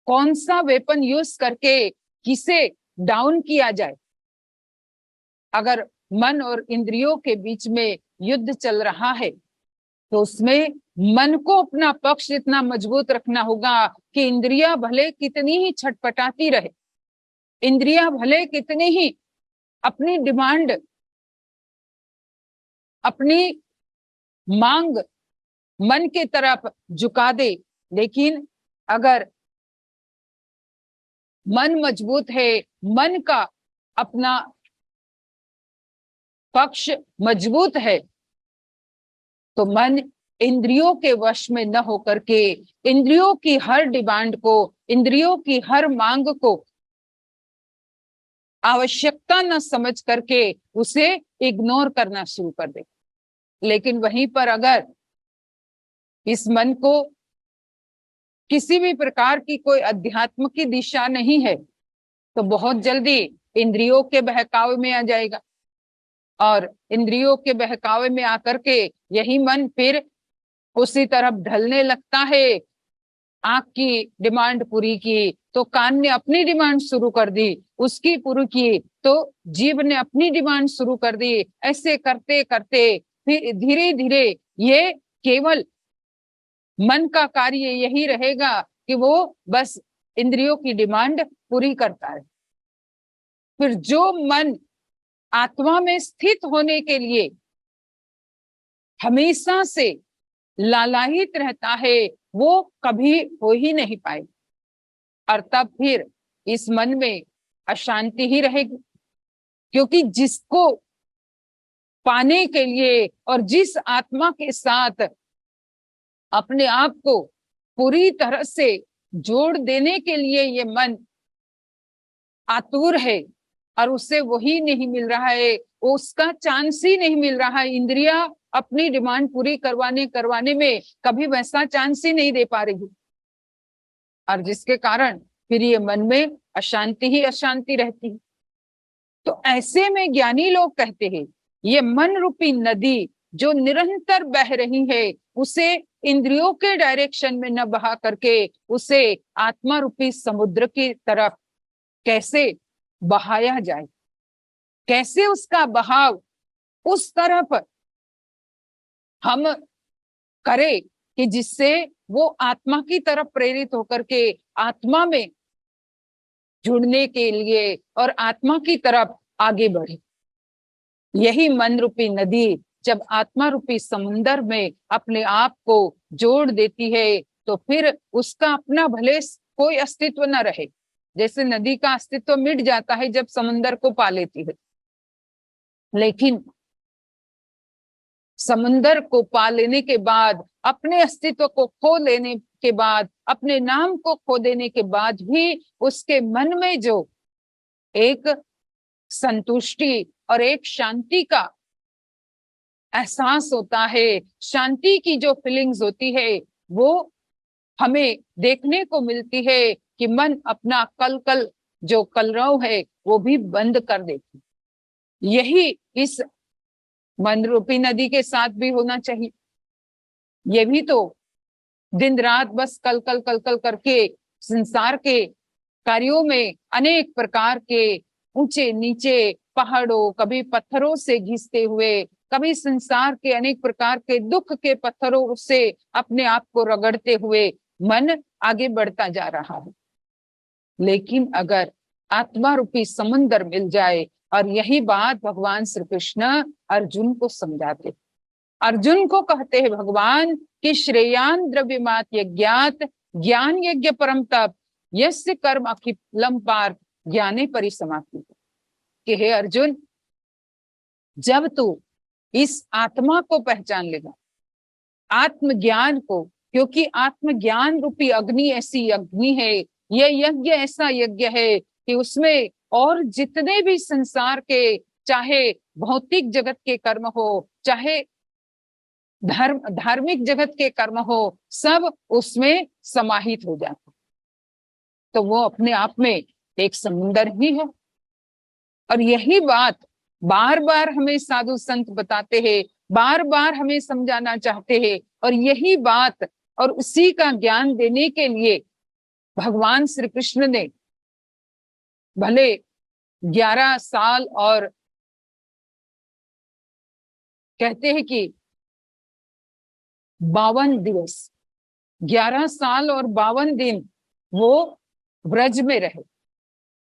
कौन सा वेपन यूज करके किसे डाउन किया जाए। अगर मन और इंद्रियों के बीच में युद्ध चल रहा है तो उसमें मन को अपना पक्ष इतना मजबूत रखना होगा कि इंद्रियां भले कितनी ही छटपटाती रहे, इंद्रियां भले कितनी ही अपनी डिमांड, अपनी मांग मन के तरफ झुका दे, लेकिन अगर मन मजबूत है, मन का अपना पक्ष मजबूत है, तो मन इंद्रियों के वश में न होकर के इंद्रियों की हर डिमांड को, इंद्रियों की हर मांग को आवश्यकता न समझ करके उसे इग्नोर करना शुरू कर दे। लेकिन वहीं पर अगर इस मन को किसी भी प्रकार की कोई अध्यात्म की दिशा नहीं है तो बहुत जल्दी इंद्रियों के बहकावे में आ जाएगा, और इंद्रियों के बहकावे में आकर के यही मन फिर उसी तरफ ढलने लगता है। आंख की डिमांड पूरी की तो कान ने अपनी डिमांड शुरू कर दी, उसकी पूरी की तो जीभ ने अपनी डिमांड शुरू कर दी। ऐसे करते करते फिर धीरे धीरे ये केवल मन का कार्य यही रहेगा कि वो बस इंद्रियों की डिमांड पूरी करता है। फिर जो मन आत्मा में स्थित होने के लिए हमेशा से लालायित रहता है, वो कभी हो ही नहीं पाए, और तब फिर इस मन में अशांति ही रहेगी। क्योंकि जिसको पाने के लिए और जिस आत्मा के साथ अपने आप को पूरी तरह से जोड़ देने के लिए ये मन आतुर है और उसे वही नहीं मिल रहा है, उसका चांस ही नहीं मिल रहा है। इंद्रियां अपनी डिमांड पूरी करवाने में कभी वैसा चांस ही नहीं दे पा रही, और जिसके कारण फिर ये मन में अशांति ही अशांति रहती है। तो ऐसे में ज्ञानी लोग कहते हैं ये मन रूपी नदी जो निरंतर बह रही है, उसे इंद्रियों के डायरेक्शन में न बहा करके उसे आत्मा रूपी समुद्र की तरफ कैसे बहाया जाए, कैसे उसका बहाव उस तरफ हम करें कि जिससे वो आत्मा की तरफ प्रेरित होकर के आत्मा में जुड़ने के लिए और आत्मा की तरफ आगे बढ़े। यही मन रूपी नदी जब आत्मा रूपी समुंदर में अपने आप को जोड़ देती है तो फिर उसका अपना भले कोई अस्तित्व न रहे, जैसे नदी का अस्तित्व मिट जाता है जब समुंदर को पा लेती है, लेकिन समुंदर को पा लेने के बाद, अपने अस्तित्व को खो लेने के बाद, अपने नाम को खो देने के बाद भी उसके मन में जो एक संतुष्टि और एक शांति का एहसास होता है। शांति की जो फीलिंग्स होती है वो हमें देखने को मिलती है कि मन अपना कल जो कलरव है वो भी बंद कर देती। यही इस मन रूपी नदी के साथ भी होना चाहिए। ये भी तो दिन रात बस कल करके संसार के कार्यों में अनेक प्रकार के ऊंचे नीचे पहाड़ों, कभी पत्थरों से घिसते हुए, कभी संसार के अनेक प्रकार के दुख के पत्थरों से अपने आप को रगड़ते हुए मन आगे बढ़ता जा रहा है। लेकिन अगर आत्मा रूपी समुद्र मिल जाए, और यही बात भगवान श्री कृष्ण अर्जुन को समझाते, अर्जुन को कहते हैं भगवान कि श्रेयान द्रव्यमात यज्ञात ज्ञान यज्ञ परम तप यस्य कर्म अखिलम पार ज्ञाने परिसमाप्ति। कि हे अर्जुन, जब तू इस आत्मा को पहचान लेगा, आत्मज्ञान को, क्योंकि आत्मज्ञान रूपी अग्नि ऐसी अग्नि है, यह यज्ञ ऐसा यज्ञ है कि उसमें और जितने भी संसार के, चाहे भौतिक जगत के कर्म हो, चाहे धार्मिक जगत के कर्म हो, सब उसमें समाहित हो जाते। तो वो अपने आप में एक समुंदर ही है। और यही बात बार बार हमें साधु संत बताते हैं, बार बार हमें समझाना चाहते हैं। और यही बात और उसी का ज्ञान देने के लिए भगवान श्री कृष्ण ने भले 11 साल और कहते हैं कि 52 दिवस, 11 साल और 52 दिन वो ब्रज में रहे,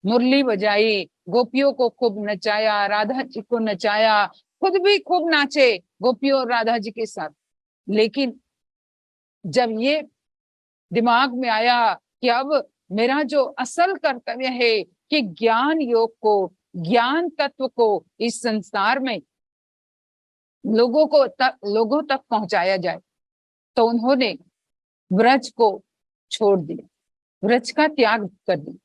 मुरली बजाई, गोपियों को खूब नचाया, राधा जी को नचाया, खुद भी खूब नाचे गोपियों और राधा जी के साथ। लेकिन जब ये दिमाग में आया कि अब मेरा जो असल कर्तव्य है कि ज्ञान योग को, ज्ञान तत्व को इस संसार में लोगों तक पहुंचाया जाए, तो उन्होंने व्रज को छोड़ दिया, व्रज का त्याग कर दिया।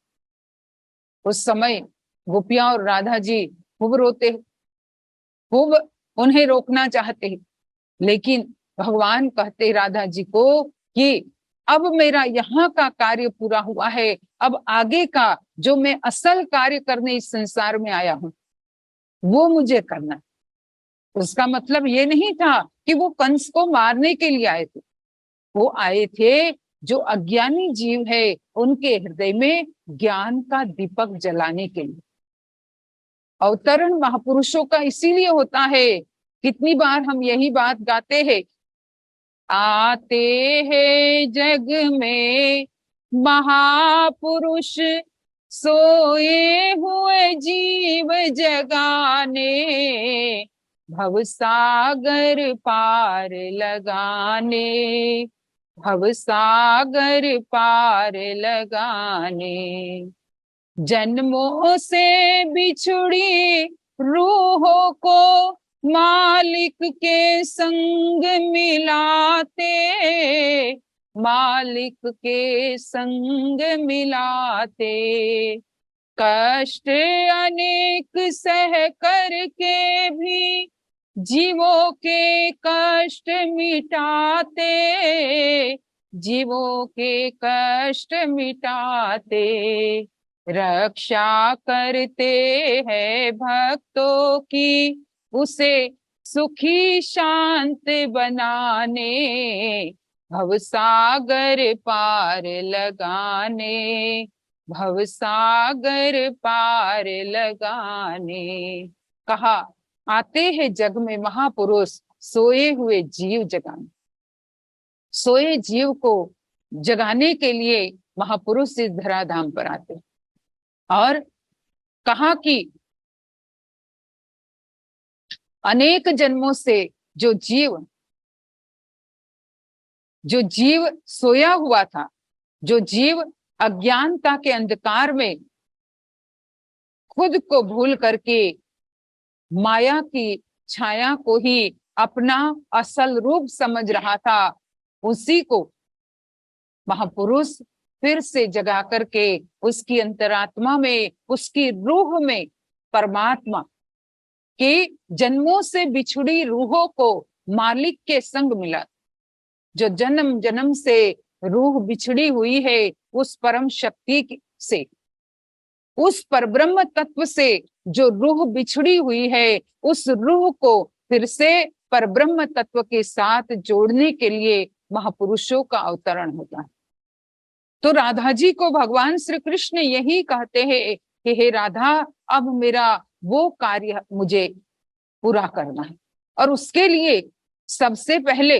उस समय गोपियां और राधा जी खूब रोते, खूब उन्हें रोकना चाहते, लेकिन भगवान कहते राधा जी को कि अब मेरा यहाँ का कार्य पूरा हुआ है, अब आगे का जो मैं असल कार्य करने इस संसार में आया हूं वो मुझे करना है। उसका मतलब ये नहीं था कि वो कंस को मारने के लिए आए थे, वो आए थे जो अज्ञानी जीव है उनके हृदय में ज्ञान का दीपक जलाने के लिए। अवतरण महापुरुषों का इसीलिए होता है, कितनी बार हम यही बात गाते हैं, आते हैं जग में महापुरुष सोए हुए जीव जगाने, भवसागर पार लगाने, भवसागर पार लगाने। जन्मों से बिछुड़ी रूहों को मालिक के संग मिलाते, मालिक के संग मिलाते। कष्ट अनेक सह करके भी जीवों के कष्ट मिटाते, जीवों के कष्ट मिटाते। रक्षा करते हैं भक्तों की उसे सुखी शांत बनाने, भवसागर पार लगाने, भवसागर पार लगाने। कहा आते हैं जग में महापुरुष सोए हुए जीव जगाने, सोए जीव को जगाने के लिए महापुरुष इस धराधाम पर आते। और कहा कि अनेक जन्मों से जो जीव सोया हुआ था, जो जीव अज्ञानता के अंधकार में खुद को भूल करके माया की छाया को ही अपना असल रूप समझ रहा था, उसी को महापुरुष फिर से जगा करके उसकी अंतरात्मा में, उसकी रूह में परमात्मा की जन्मों से बिछुड़ी रूहों को मालिक के संग मिला। जो जन्म जन्म से रूह बिछड़ी हुई है उस परम शक्ति से, उस परब्रह्म तत्व से जो रूह बिछड़ी हुई है, उस रूह को फिर से परब्रह्म तत्व के साथ जोड़ने के लिए महापुरुषों का अवतरण होता है। तो राधा जी को भगवान श्री कृष्ण यही कहते हैं कि हे राधा, अब मेरा वो कार्य मुझे पूरा करना है। और उसके लिए सबसे पहले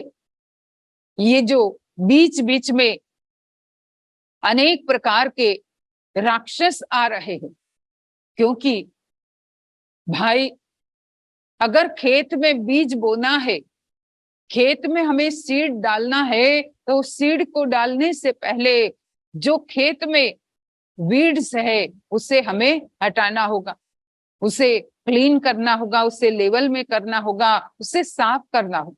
ये जो बीच बीच में अनेक प्रकार के राक्षस आ रहे हैं, क्योंकि भाई अगर खेत में बीज बोना है, खेत में हमें सीड डालना है, तो सीड को डालने से पहले जो खेत में वीड्स है उसे हमें हटाना होगा, उसे क्लीन करना होगा, उसे लेवल में करना होगा, उसे साफ करना होगा।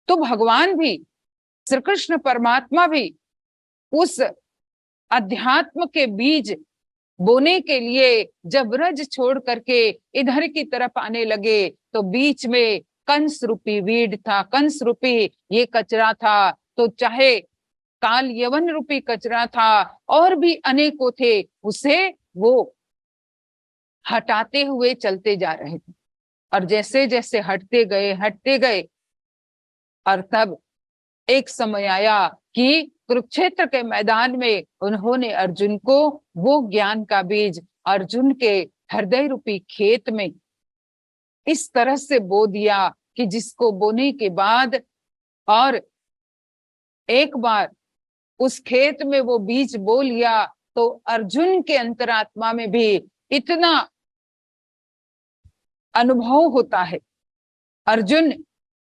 तो भगवान भी, श्री कृष्ण परमात्मा भी उस अध्यात्म के बीज बोने के लिए जब ब्रज छोड़ करके इधर की तरफ आने लगे, तो बीच में कंस रूपी वीड था, कंस रूपी ये कचरा था, तो चाहे काल यवन रूपी कचरा था, और भी अनेकों थे, उसे वो हटाते हुए चलते जा रहे थे। और जैसे जैसे हटते गए, और तब एक समय आया कि कुरुक्षेत्र के मैदान में उन्होंने अर्जुन को वो ज्ञान का बीज अर्जुन के हृदय रूपी खेत में इस तरह से बो दिया कि जिसको बोने के बाद और एक बार उस खेत में वो बीज बो लिया, तो अर्जुन के अंतरात्मा में भी इतना अनुभव होता है। अर्जुन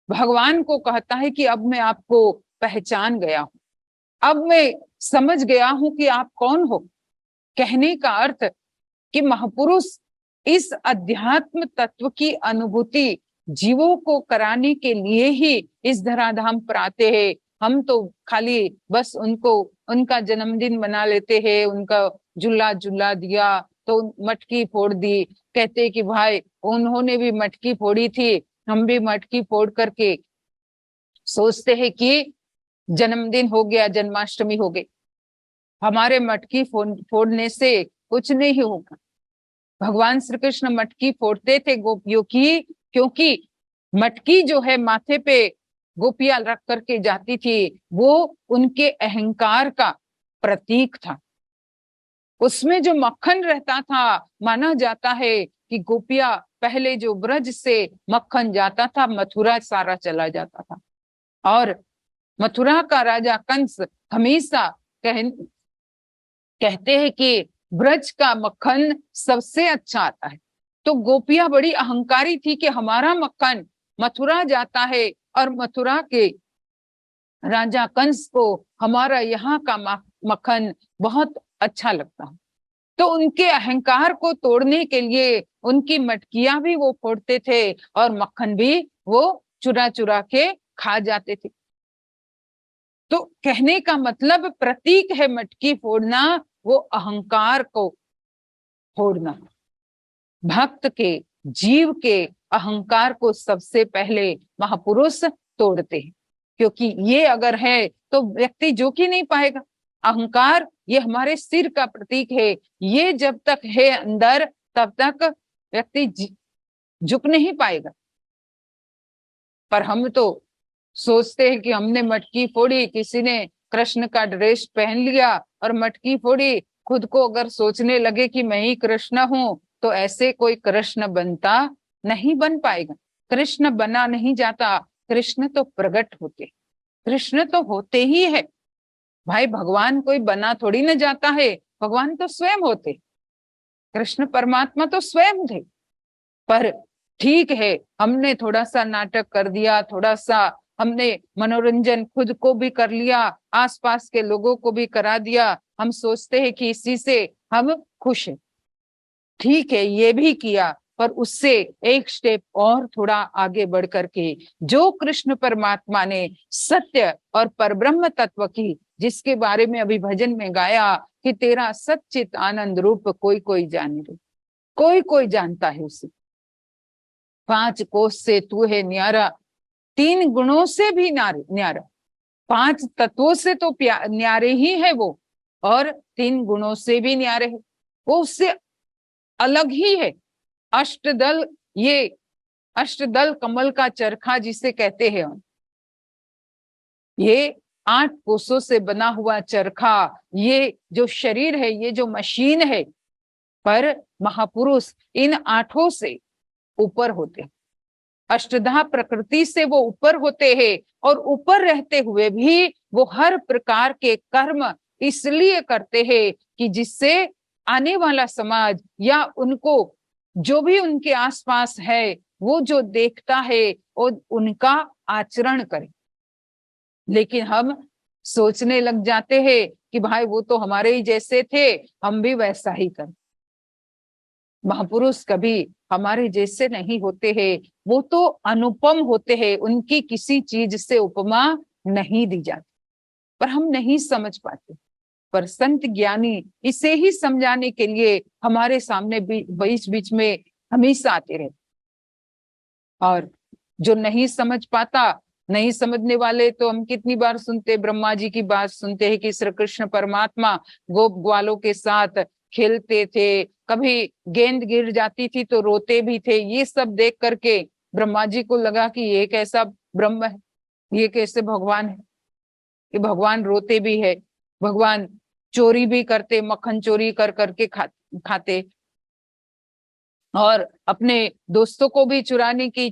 भगवान को कहता है कि अब मैं आपको पहचान गया हूं, अब मैं समझ गया हूं कि आप कौन हो। कहने का अर्थ कि महापुरुष इस अध्यात्म तत्व की अनुभूति जीवों को कराने के लिए ही इस धराधाम पर आते हैं। हम तो खाली बस उनको उनका जन्मदिन मना लेते हैं, उनका झूला दिया तो मटकी फोड़ दी, कहते कि भाई उन्होंने भी मटकी फोड़ी थी, हम भी मटकी फोड़ करके सोचते हैं कि जन्मदिन हो गया, जन्माष्टमी हो गई। हमारे मटकी फोड़ने से कुछ नहीं होगा। भगवान श्री कृष्ण मटकी फोड़ते थे गोपियों की, क्योंकि मटकी जो है माथे पे गोपियां रख करके जाती थी, वो उनके अहंकार का प्रतीक था। उसमें जो मक्खन रहता था, माना जाता है कि गोपियां पहले जो ब्रज से मक्खन जाता था मथुरा सारा चला जाता था, और मथुरा का राजा कंस हमेशा कहते हैं कि ब्रज का मक्खन सबसे अच्छा आता है। तो गोपियां बड़ी अहंकारी थी कि हमारा मक्खन मथुरा जाता है और मथुरा के राजा कंस को हमारा यहाँ का मक्खन बहुत अच्छा लगता है। तो उनके अहंकार को तोड़ने के लिए उनकी मटकियां भी वो फोड़ते थे और मक्खन भी वो चुरा चुरा के खा जाते थे। तो कहने का मतलब प्रतीक है मटकी फोड़ना, वो अहंकार को फोड़ना। भक्त के, जीव के अहंकार को सबसे पहले महापुरुष तोड़ते हैं, क्योंकि ये अगर है तो व्यक्ति झुक ही नहीं पाएगा। अहंकार ये हमारे सिर का प्रतीक है, ये जब तक है अंदर तब तक व्यक्ति झुक नहीं पाएगा। पर हम तो सोचते हैं कि हमने मटकी फोड़ी, किसी ने कृष्ण का ड्रेस पहन लिया और मटकी फोड़ी, खुद को अगर सोचने लगे कि मैं ही कृष्ण हूं, तो ऐसे कोई कृष्ण बनता नहीं, बन पाएगा। कृष्ण बना नहीं जाता, कृष्ण तो प्रकट होते, कृष्ण तो होते ही है भाई। भगवान कोई बना थोड़ी न जाता है, भगवान तो स्वयं होते, कृष्ण परमात्मा तो स्वयं थे। पर ठीक है, हमने थोड़ा सा नाटक कर दिया, थोड़ा सा हमने मनोरंजन खुद को भी कर लिया, आसपास के लोगों को भी करा दिया। हम सोचते हैं कि इसी से हम खुश हैं। ठीक है, ये भी किया, पर उससे एक स्टेप और थोड़ा आगे बढ़ करके जो कृष्ण परमात्मा ने सत्य और परब्रह्म तत्व की, जिसके बारे में अभी भजन में गाया कि तेरा सच्चित आनंद रूप कोई कोई जाने रे, कोई कोई जानता है उसे। 5 कोस से तू है न्यारा, 3 गुणों से भी न्यारा, 5 तत्वों से तो न्यारे ही है वो, और 3 गुणों से भी न्यारे है वो, उससे अलग ही है। अष्टदल, ये अष्टदल कमल का चरखा जिसे कहते हैं हम, ये 8 कोसों से बना हुआ चरखा, ये जो शरीर है, ये जो मशीन है, पर महापुरुष इन 8 से ऊपर होते हैं। अष्टधा प्रकृति से वो ऊपर होते हैं, और ऊपर रहते हुए भी वो हर प्रकार के कर्म इसलिए करते हैं कि जिससे आने वाला समाज या उनको जो भी उनके आसपास है वो जो देखता है वो उनका आचरण करे। लेकिन हम सोचने लग जाते हैं कि भाई वो तो हमारे ही जैसे थे, हम भी वैसा ही करें। महापुरुष कभी हमारे जैसे नहीं होते हैं, वो तो अनुपम होते हैं, उनकी किसी चीज से उपमा नहीं दी जाती, पर हम नहीं समझ पाते। पर संत ज्ञानी इसे ही समझाने के लिए हमारे सामने बीच बीच में हमेशा आते रहते। और जो नहीं समझ पाता, नहीं समझने वाले, तो हम कितनी बार सुनते, ब्रह्मा जी की बात सुनते हैं कि श्री कृष्ण परमात्मा गोप ग्वालों के साथ खेलते थे, कभी गेंद गिर जाती थी तो रोते भी थे। ये सब देख करके ब्रह्मा जी को लगा कि ये कैसा ब्रह्म है, ये कैसे भगवान है, कि भगवान रोते भी है, भगवान चोरी भी करते, मक्खन चोरी कर करके खाते, और अपने दोस्तों को भी चुराने की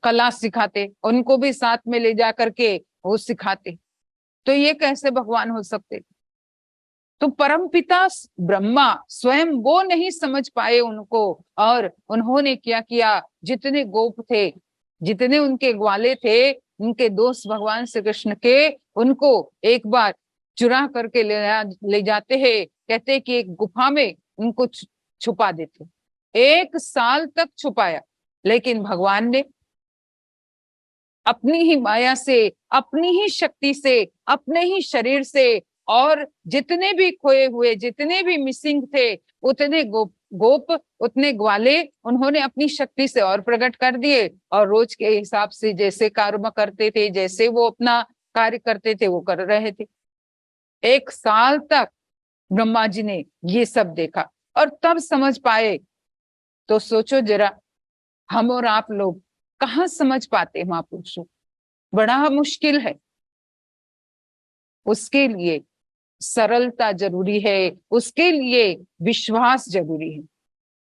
कला सिखाते, उनको भी साथ में ले जा करके वो सिखाते। तो ये कैसे भगवान हो सकते? तो परमपिता ब्रह्मा स्वयं वो नहीं समझ पाए उनको, और उन्होंने क्या किया, जितने गोप थे, जितने उनके ग्वाले थे, उनके दोस्त भगवान श्री कृष्ण के, उनको एक बार चुरा करके ले जाते हैं। कहते कि एक गुफा में उनको छुपा देते। 1 साल तक छुपाया, लेकिन भगवान ने अपनी ही माया से, अपनी ही शक्ति से, अपने ही शरीर से, और जितने भी खोए हुए, जितने भी मिसिंग थे, उतने गोप, उतने ग्वाले उन्होंने अपनी शक्ति से और प्रकट कर दिए, और रोज के हिसाब से जैसे कर्म करते थे, जैसे वो अपना कार्य करते थे, वो कर रहे थे। 1 साल तक ब्रह्मा जी ने ये सब देखा और तब समझ पाए। तो सोचो जरा, हम और आप लोग कहाँ समझ पाते महापुरुषों? बड़ा मुश्किल है। उसके लिए सरलता जरूरी है, उसके लिए विश्वास जरूरी है।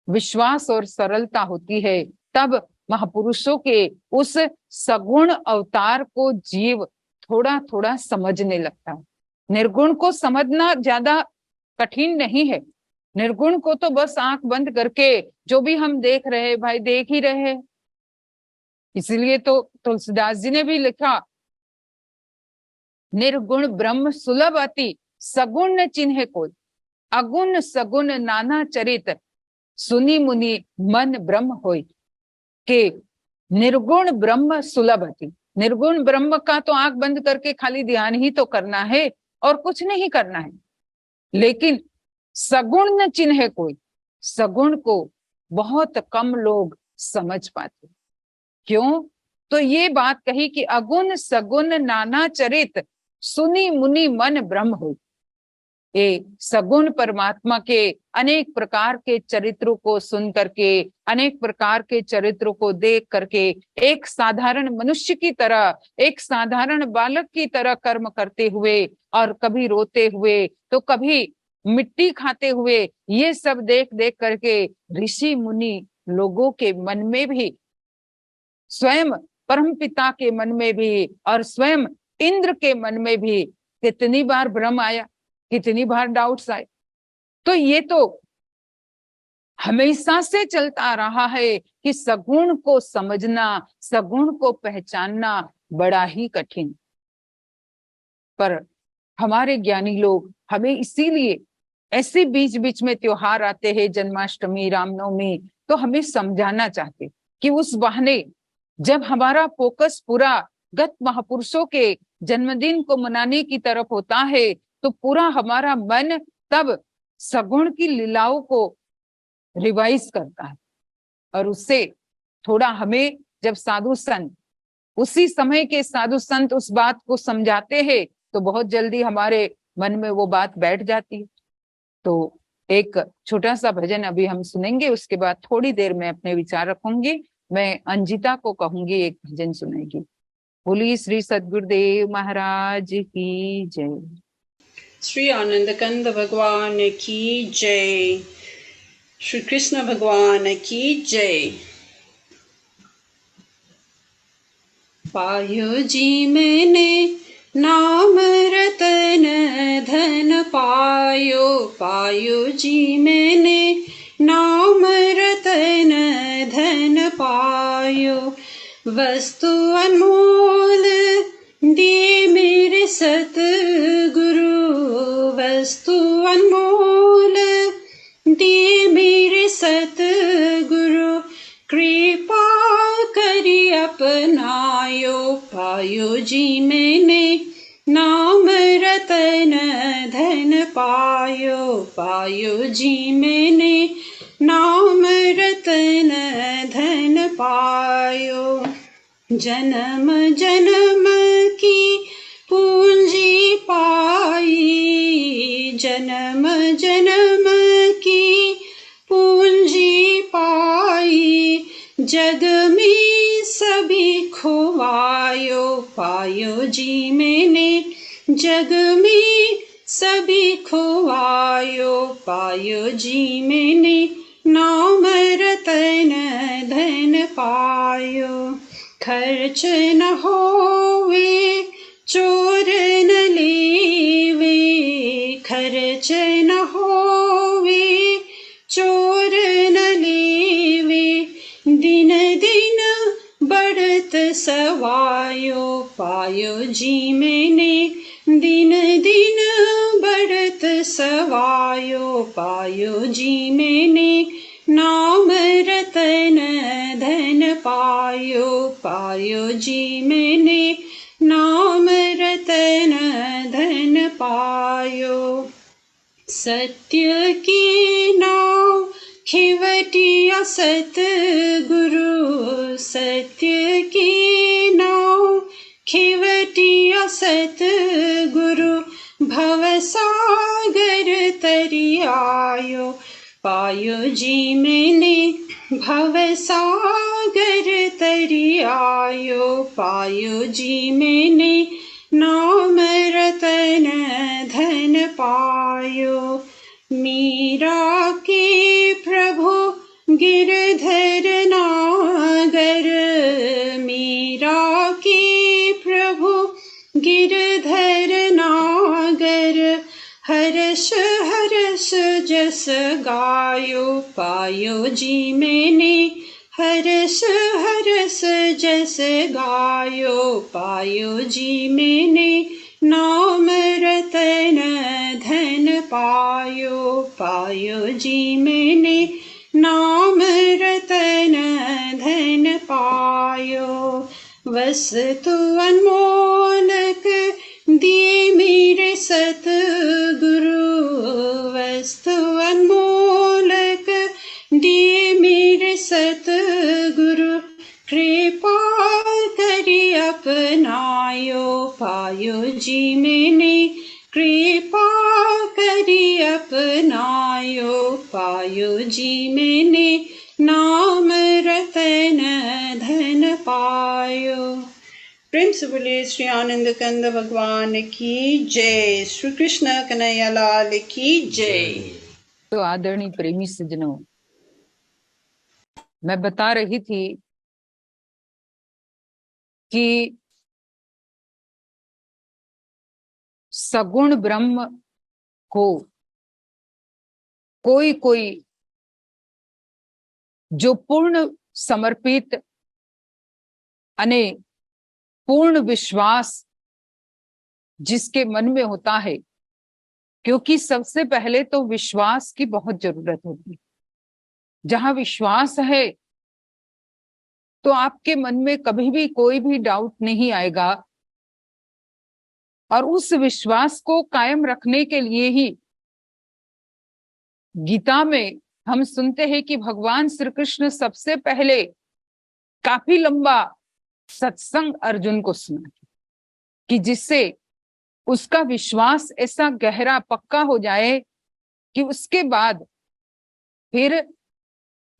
विश्वास और सरलता होती है तब महापुरुषों के उस सगुण अवतार को जीव थोड़ा थोड़ा समझने लगता है। निर्गुण को समझना ज्यादा कठिन नहीं है। निर्गुण को तो बस आंख बंद करके जो भी हम देख रहे हैं भाई, देख ही रहे हैं। इसलिए तो तुलसीदास जी ने भी लिखा, निर्गुण ब्रह्म सुलभ अति, सगुण न चिन्हे कोई, अगुण सगुण नाना चरित, सुनी मुनि मन ब्रह्म होई। के निर्गुण ब्रह्म सुलभ अति, निर्गुण ब्रह्म का तो आंख बंद करके खाली ध्यान ही तो करना है और कुछ नहीं करना है। लेकिन सगुण न चिन्हे कोई, सगुण को बहुत कम लोग समझ पाते। क्यों? तो ये बात कही कि अगुण सगुण नाना चरित, सुनी मुनि मन ब्रह्म हो। ये सगुण परमात्मा के अनेक प्रकार के चरित्रों को सुन करके, अनेक प्रकार के चरित्रों को देख करके, एक साधारण मनुष्य की तरह, एक साधारण बालक की तरह कर्म करते हुए, और कभी रोते हुए तो कभी मिट्टी खाते हुए, ये सब देख देख करके ऋषि मुनि लोगों के मन में भी, स्वयं परमपिता के मन में भी, और स्वयं इंद्र के मन में भी कितनी बार भ्रम आया, कितनी बार डाउट्स आए। तो ये तो हमेशा से चलता रहा है कि सगुण को समझना, सगुण को पहचानना बड़ा ही कठिन। पर हमारे ज्ञानी लोग हमें इसीलिए ऐसे बीच बीच में त्योहार आते हैं, जन्माष्टमी, रामनवमी, तो हमें समझाना चाहते कि उस बहाने जब हमारा फोकस पूरा गत महापुरुषों के जन्मदिन को मनाने की तरफ होता है, तो पूरा हमारा मन तब सगुण की लीलाओं को रिवाइज करता है। और उससे थोड़ा हमें जब साधु संत, उसी समय के साधु संत उस बात को समझाते हैं, तो बहुत जल्दी हमारे मन में वो बात बैठ जाती है। तो एक छोटा सा भजन अभी हम सुनेंगे, उसके बाद थोड़ी देर में अपने विचार रखूंगी। मैं अंजिता को कहूंगी एक भजन सुनेगी। बोलिए श्री सद्गुरुदेव महाराज की जय। श्री आनंद कंद भगवान की जय। श्री कृष्ण भगवान की जय। पायो जी मैंने नाम रतन धन पायो, पायो जी मैंने नाम रतन धन पायो। वस्तु अनमोल दिए मेरे सतगुरु, वस्तु अनमोल दिए मेरे सतगुरु। कृपा करी अपनायो, पायो जी मैंने नाम रतन धन पायो, पायो जी मैंने नाम रतन धन पायो। जन्म जन्म की पूंजी पाई, जन्म जन्म की पूंजी पाई। जग में सभी खोवायो, पायो जी मैंने जग में सभी खोवायो, पायो जी मैंने नाम रतन धन पायो। खर्च न होवे चोर न लेवे, खर्च न होवे चोर न लेवे। दिन दिन बढ़त सवायो, पायो जी मैंने दिन दिन बढ़त सवायो, पायो जी मैंने नाम रतन धन पायो, पायो जी मैंने नाम रतन धन पायो। सत्य की नाव खिवटिया सतगुरु, सत्य की नाव खिवटिया सतगुरु। भवसागर तरी आयो, पायो जी मैंने भवसागर तरी आयो, पायो जी मैंने नाम रतन धन पायो। मीरा के प्रभु गिरधर नागर, मीरा के प्रभु गिरधर नागर। हर्ष हर्ष जस गायो, पायो जी मैंने हर्ष हर्ष जस गायो, पायो जी मैंने नाम रतन धन पायो, पायो जी मैंने नाम रतन धन पायो। वस्तु अनमोलक दिए मेरे सतगुरु, वस्तु अनमोलक दिए मेरे सतगुरु। कृपा करी अपनायो, पायो जी मैंने कृपा करी अपनायो, पायो जी मैंने नाम रतन धन पायो। प्रेम से बोलिए श्री आनंद कंद भगवान की जय। श्री कृष्ण कन्हैया लाल की जय। तो आदरणीय प्रेमी सज्जनों, मैं बता रही थी कि सगुण ब्रह्म को कोई कोई जो पूर्ण समर्पित अने पूर्ण विश्वास जिसके मन में होता है, क्योंकि सबसे पहले तो विश्वास की बहुत जरूरत होती है। जहां विश्वास है तो आपके मन में कभी भी कोई भी डाउट नहीं आएगा। और उस विश्वास को कायम रखने के लिए ही गीता में हम सुनते हैं कि भगवान श्री कृष्ण सबसे पहले काफी लंबा सत्संग अर्जुन को सुना कि जिससे उसका विश्वास ऐसा गहरा पक्का हो जाए कि उसके बाद फिर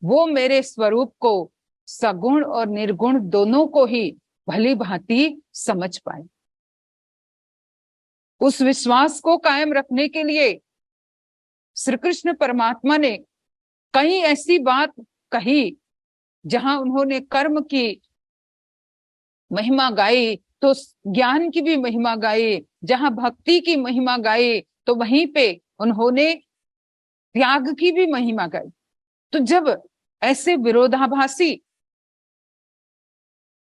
वो मेरे स्वरूप को सगुण और निर्गुण दोनों को ही भली भांति समझ पाए। उस विश्वास को कायम रखने के लिए श्री कृष्ण परमात्मा ने कई ऐसी बात कही जहां उन्होंने कर्म की महिमा गाई तो ज्ञान की भी महिमा गाई, जहां भक्ति की महिमा गाई तो वहीं पे उन्होंने त्याग की भी महिमा गाई। तो जब ऐसे विरोधाभासी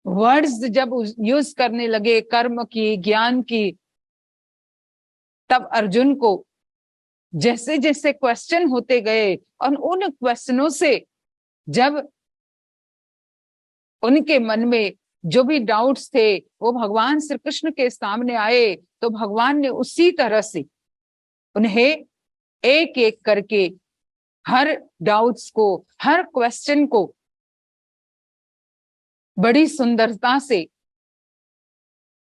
वर्ड्स जब यूज करने लगे कर्म की, ज्ञान की, तब अर्जुन को जैसे जैसे क्वेश्चन होते गए और उन क्वेश्चनों से जब उनके मन में जो भी डाउट्स थे वो भगवान श्री कृष्ण के सामने आए तो भगवान ने उसी तरह से उन्हें एक एक करके हर डाउट्स को, हर क्वेश्चन को बड़ी सुंदरता से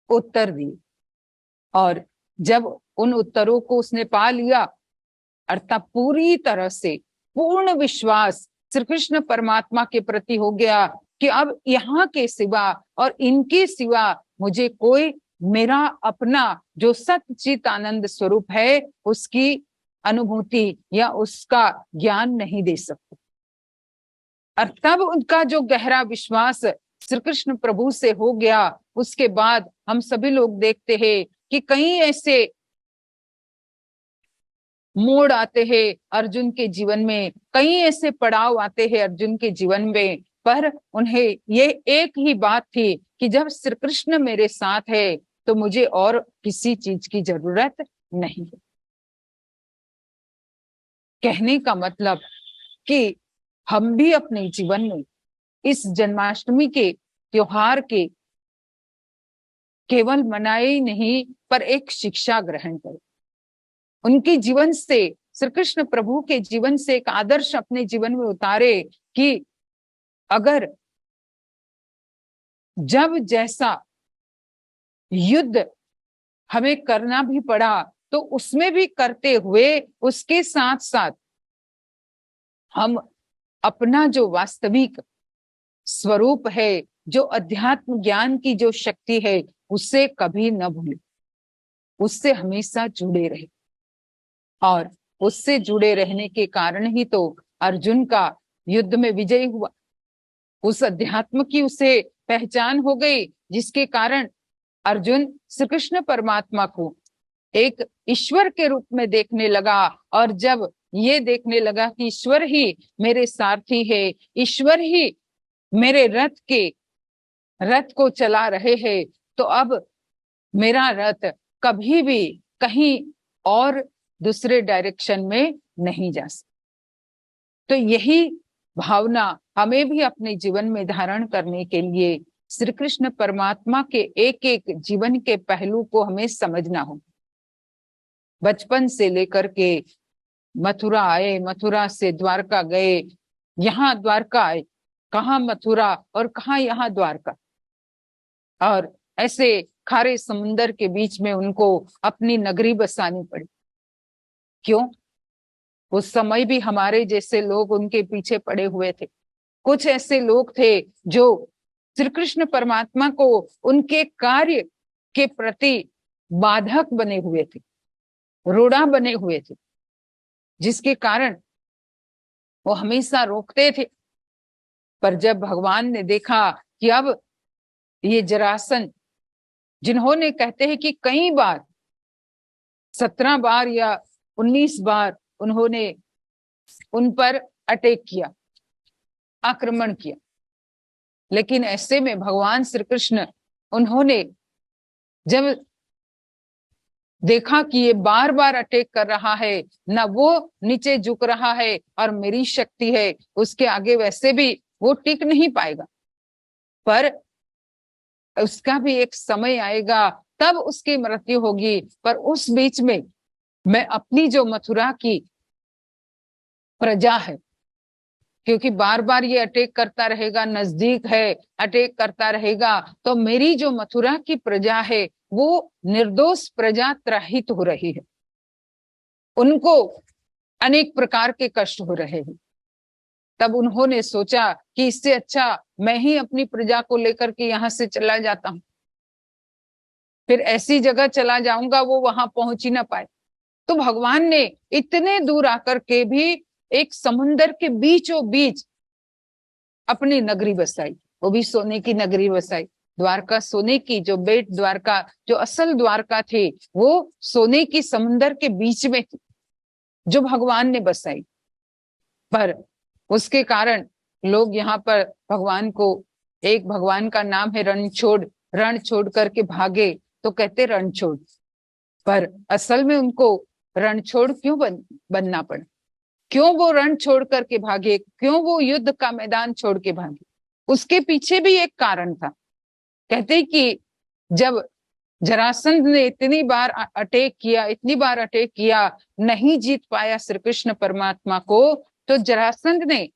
उत्तर दिए। और जब उन उत्तरों को उसने पा लिया अर्थात पूरी तरह से पूर्ण विश्वास श्री कृष्ण परमात्मा के प्रति हो गया कि अब यहाँ के सिवा और इनके सिवा मुझे कोई मेरा अपना जो सच्चित आनंद स्वरूप है उसकी अनुभूति या उसका ज्ञान नहीं दे सकते। और तब उनका जो गहरा विश्वास श्री कृष्ण प्रभु से हो गया, उसके बाद हम सभी लोग देखते हैं कि कई ऐसे मोड़ आते हैं अर्जुन के जीवन में, कई ऐसे पड़ाव आते हैं अर्जुन के जीवन में, पर उन्हें ये एक ही बात थी कि जब श्री कृष्ण मेरे साथ है तो मुझे और किसी चीज की जरूरत नहीं है। कहने का मतलब कि हम भी अपने जीवन में इस जन्माष्टमी के त्योहार के केवल मनाए ही नहीं पर एक शिक्षा ग्रहण करें, उनके जीवन से, श्री कृष्ण प्रभु के जीवन से एक आदर्श अपने जीवन में उतारे कि अगर जब जैसा युद्ध हमें करना भी पड़ा तो उसमें भी करते हुए उसके साथ साथ हम अपना जो वास्तविक स्वरूप है, जो अध्यात्म ज्ञान की जो शक्ति है, उससे कभी न भूलें, उससे हमेशा जुड़े रहे। और उससे जुड़े रहने के कारण ही तो अर्जुन का युद्ध में विजय हुआ। उस अध्यात्म की उसे पहचान हो गई जिसके कारण अर्जुन श्री कृष्ण परमात्मा को एक ईश्वर के रूप में देखने लगा। और जब ये देखने लगा कि ईश्वर ही मेरे सारथी है, ईश्वर ही मेरे रथ को चला रहे हैं, तो अब मेरा रथ कभी भी कहीं और दूसरे डायरेक्शन में नहीं जा सकता। तो यही भावना हमें भी अपने जीवन में धारण करने के लिए श्री कृष्ण परमात्मा के एक एक जीवन के पहलू को हमें समझना होगा। बचपन से लेकर के मथुरा आए, मथुरा से द्वारका गए, यहाँ द्वारका आए, कहाँ मथुरा और कहाँ यहाँ द्वारका, और ऐसे खारे समुंदर के बीच में उनको अपनी नगरी बसानी पड़ी। क्यों? उस समय भी हमारे जैसे लोग उनके पीछे पड़े हुए थे। कुछ ऐसे लोग थे जो श्री कृष्ण परमात्मा को उनके कार्य के प्रति बाधक बने हुए थे, रोड़ा बने हुए थे, जिसके कारण वो हमेशा रोकते थे। पर जब भगवान ने देखा कि अब ये जरासंध, जिन्होंने कहते हैं कि कई बार 17 बार या 19 बार उन्होंने उन पर अटैक किया, आक्रमण किया, लेकिन ऐसे में भगवान श्री कृष्ण उन्होंने जब देखा कि ये बार बार अटैक कर रहा है, ना वो नीचे झुक रहा है, और मेरी शक्ति है उसके आगे वैसे भी वो टिक नहीं पाएगा। पर उसका भी एक समय आएगा, तब उसकी मृत्यु होगी। पर उस बीच में मैं अपनी जो मथुरा की प्रजा है, क्योंकि बार बार ये अटैक करता रहेगा, नजदीक है, अटैक करता रहेगा, तो मेरी जो मथुरा की प्रजा है वो निर्दोष प्रजा त्राहित हो रही है, उनको अनेक प्रकार के कष्ट हो रहे हैं। तब उन्होंने सोचा कि इससे अच्छा मैं ही अपनी प्रजा को लेकर के यहाँ से चला जाता हूँ, फिर ऐसी जगह चला जाऊंगा वो वहां पहुंच ही ना पाए। तो भगवान ने इतने दूर आकर के भी एक समुन्दर के बीचों बीच अपनी नगरी बसाई, वो भी सोने की नगरी बसाई। द्वारका सोने की, जो बेट द्वारका, जो असल द्वारका थी, वो सोने की समुन्दर के बीच में थी, जो भगवान ने बसाई। पर उसके कारण लोग यहाँ पर भगवान को, एक भगवान का नाम है रणछोड़, रण छोड़ करके भागे तो कहते रणछोड़, पर असल में उनको रणछोड़ क्यों बनना पड़ा? क्यों वो रण छोड़ करके भागे? क्यों वो युद्ध का मैदान छोड़ के भागे? उसके पीछे भी एक कारण था। कहते कि जब जरासंध ने इतनी बार अटैक किया, इतनी बार अटैक किया, नहीं जीत पाया श्री कृष्ण परमात्मा को, तो जरासंध ने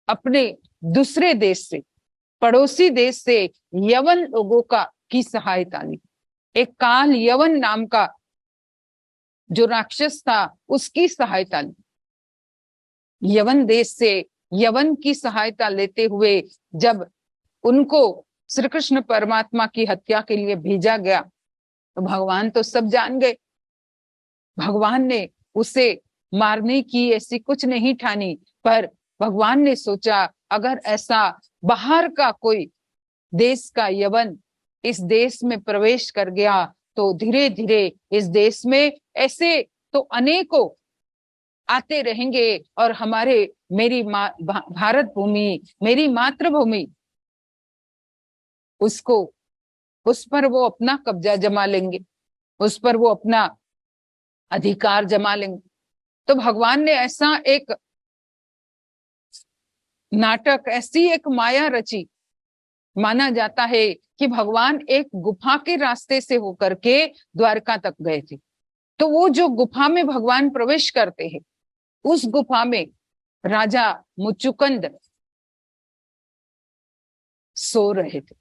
अपने दूसरे देश से, पड़ोसी देश से यवन लोगों की सहायता ली। एक काल यवन नाम का जो राक्षस था उसकी सहायता ली। यवन देश से यवन की सहायता लेते हुए जब उनको श्री कृष्ण परमात्मा की हत्या के लिए भेजा गया, तो भगवान तो सब जान गए। भगवान ने उसे मारने की ऐसी कुछ नहीं ठानी, पर भगवान ने सोचा अगर ऐसा बाहर का कोई देश का यवन इस देश में प्रवेश कर गया तो धीरे धीरे इस देश में ऐसे तो अनेकों आते रहेंगे, और मेरी भारत भूमि, मेरी मातृभूमि, उस पर वो अपना कब्जा जमा लेंगे, उस पर वो अपना अधिकार जमा लेंगे। तो भगवान ने ऐसा एक नाटक, ऐसी एक माया रची। माना जाता है कि भगवान एक गुफा के रास्ते से होकर के द्वारका तक गए थे। तो वो जो गुफा में भगवान प्रवेश करते हैं, उस गुफा में राजा मुचुकुंद सो रहे थे।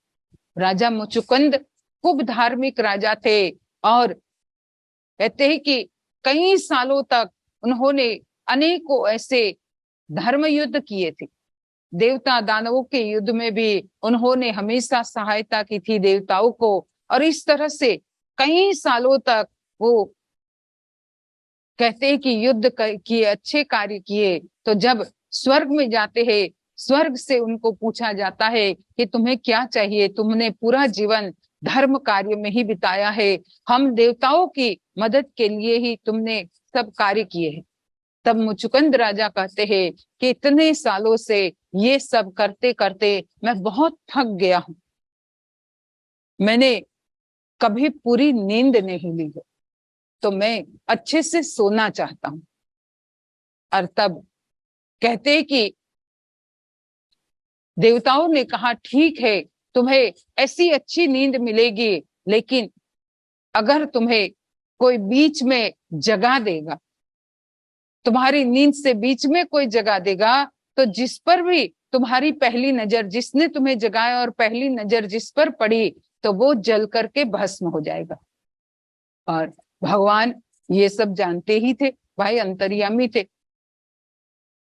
राजा मुचुकुंद खूब धार्मिक राजा थे, और कहते हैं कि कई सालों तक उन्होंने अनेकों ऐसे धर्म युद्ध किए थे। देवता दानवों के युद्ध में भी उन्होंने हमेशा सहायता की थी देवताओं को, और इस तरह से कई सालों तक वो कहते हैं कि युद्ध किए, अच्छे कार्य किए। तो जब स्वर्ग में जाते हैं, स्वर्ग से उनको पूछा जाता है कि तुम्हें क्या चाहिए, तुमने पूरा जीवन धर्म कार्य में ही बिताया है, हम देवताओं की मदद के लिए ही तुमने सब कार्य किए हैं। तब मुचुकुंद राजा कहते हैं कि इतने सालों से ये सब करते करते मैं बहुत थक गया हूं, मैंने कभी पूरी नींद नहीं ली है, तो मैं अच्छे से सोना चाहता हूं। और तब कहते हैं कि देवताओं ने कहा ठीक है, तुम्हें ऐसी अच्छी नींद मिलेगी, लेकिन अगर तुम्हें कोई बीच में जगा देगा, तुम्हारी नींद से बीच में कोई जगा देगा, तो जिस पर भी तुम्हारी पहली नजर, जिसने तुम्हें जगाया और पहली नजर जिस पर पड़ी, तो वो जल करके भस्म हो जाएगा। और भगवान ये सब जानते ही थे, भाई अंतर्यामी थे।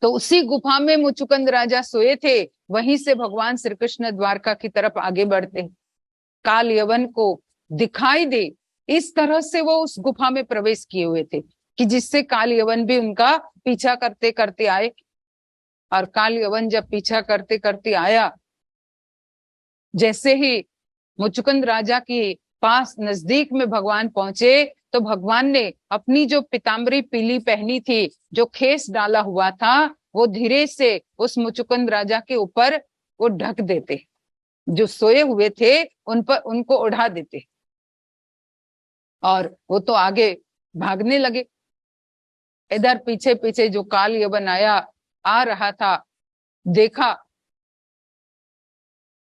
तो उसी गुफा में मुचुकुंद राजा सोए थे, वहीं से भगवान श्री कृष्ण द्वारका की तरफ आगे बढ़ते, काल यवन को दिखाई दे, इस तरह से वो उस गुफा में प्रवेश किए हुए थे कि जिससे काल यवन भी उनका पीछा करते करते आए। और काल यवन जब पीछा करते करते आया, जैसे ही मुचुकुंद राजा के पास नजदीक में भगवान पहुंचे, तो भगवान ने अपनी जो पीताम्बरी पीली पहनी थी, जो खेस डाला हुआ था, वो धीरे से उस मुचुकुंद राजा के ऊपर वो ढक देते, जो सोए हुए थे उन पर उनको उड़ा देते। और वो तो आगे भागने लगे। इधर पीछे पीछे जो काल यवन आया आ रहा था, देखा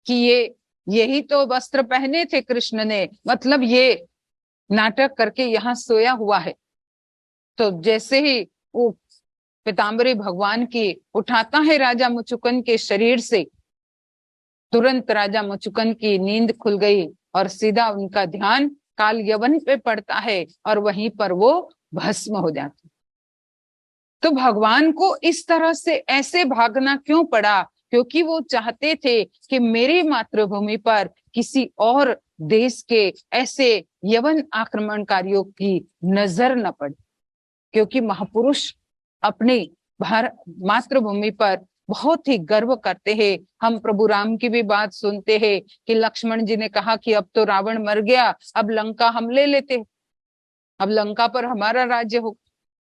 कि यही तो वस्त्र पहने थे कृष्ण ने, मतलब ये नाटक करके यहाँ सोया हुआ है। तो जैसे ही वो पीताम्बरी भगवान की उठाता है राजा मुचुकुंद के शरीर से, तुरंत राजा मुचुकुंद की नींद खुल गई और सीधा उनका ध्यान काल यवन पे पड़ता है और वहीं पर वो भस्म हो जाते। तो भगवान को इस तरह से ऐसे भागना क्यों पड़ा? क्योंकि वो चाहते थे कि मेरी मातृभूमि पर किसी और देश के ऐसे यवन आक्रमणकारियों की नजर न पड़े, क्योंकि महापुरुष अपनी मातृभूमि पर बहुत ही गर्व करते हैं। हम प्रभु राम की भी बात सुनते हैं कि लक्ष्मण जी ने कहा कि अब तो रावण मर गया, अब लंका हम ले लेते हैं, अब लंका पर हमारा राज्य हो।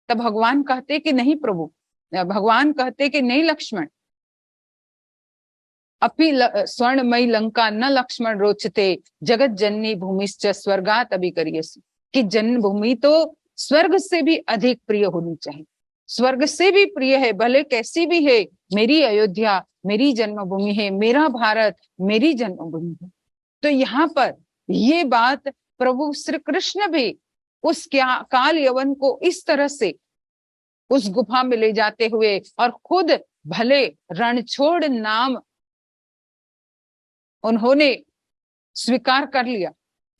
तब भगवान कहते कि नहीं प्रभु, भगवान कहते कि नहीं लक्ष्मण, अपि स्वर्णमयी लंका न लक्ष्मण रोचते, जगत जननी भूमिश्च स्वर्गात अभिकर्यसि, कि जन्मभूमि तो स्वर्ग से भी अधिक प्रिय होनी चाहिए, स्वर्ग से भी प्रिय है, भले कैसी भी है। मेरी अयोध्या मेरी जन्मभूमि है, मेरा भारत मेरी जन्मभूमि है। तो यहाँ पर ये बात प्रभु श्री कृष्ण भी उस काल यवन को इस तरह से उस गुफा में ले जाते हुए और खुद भले रणछोड़ नाम उन्होंने स्वीकार कर लिया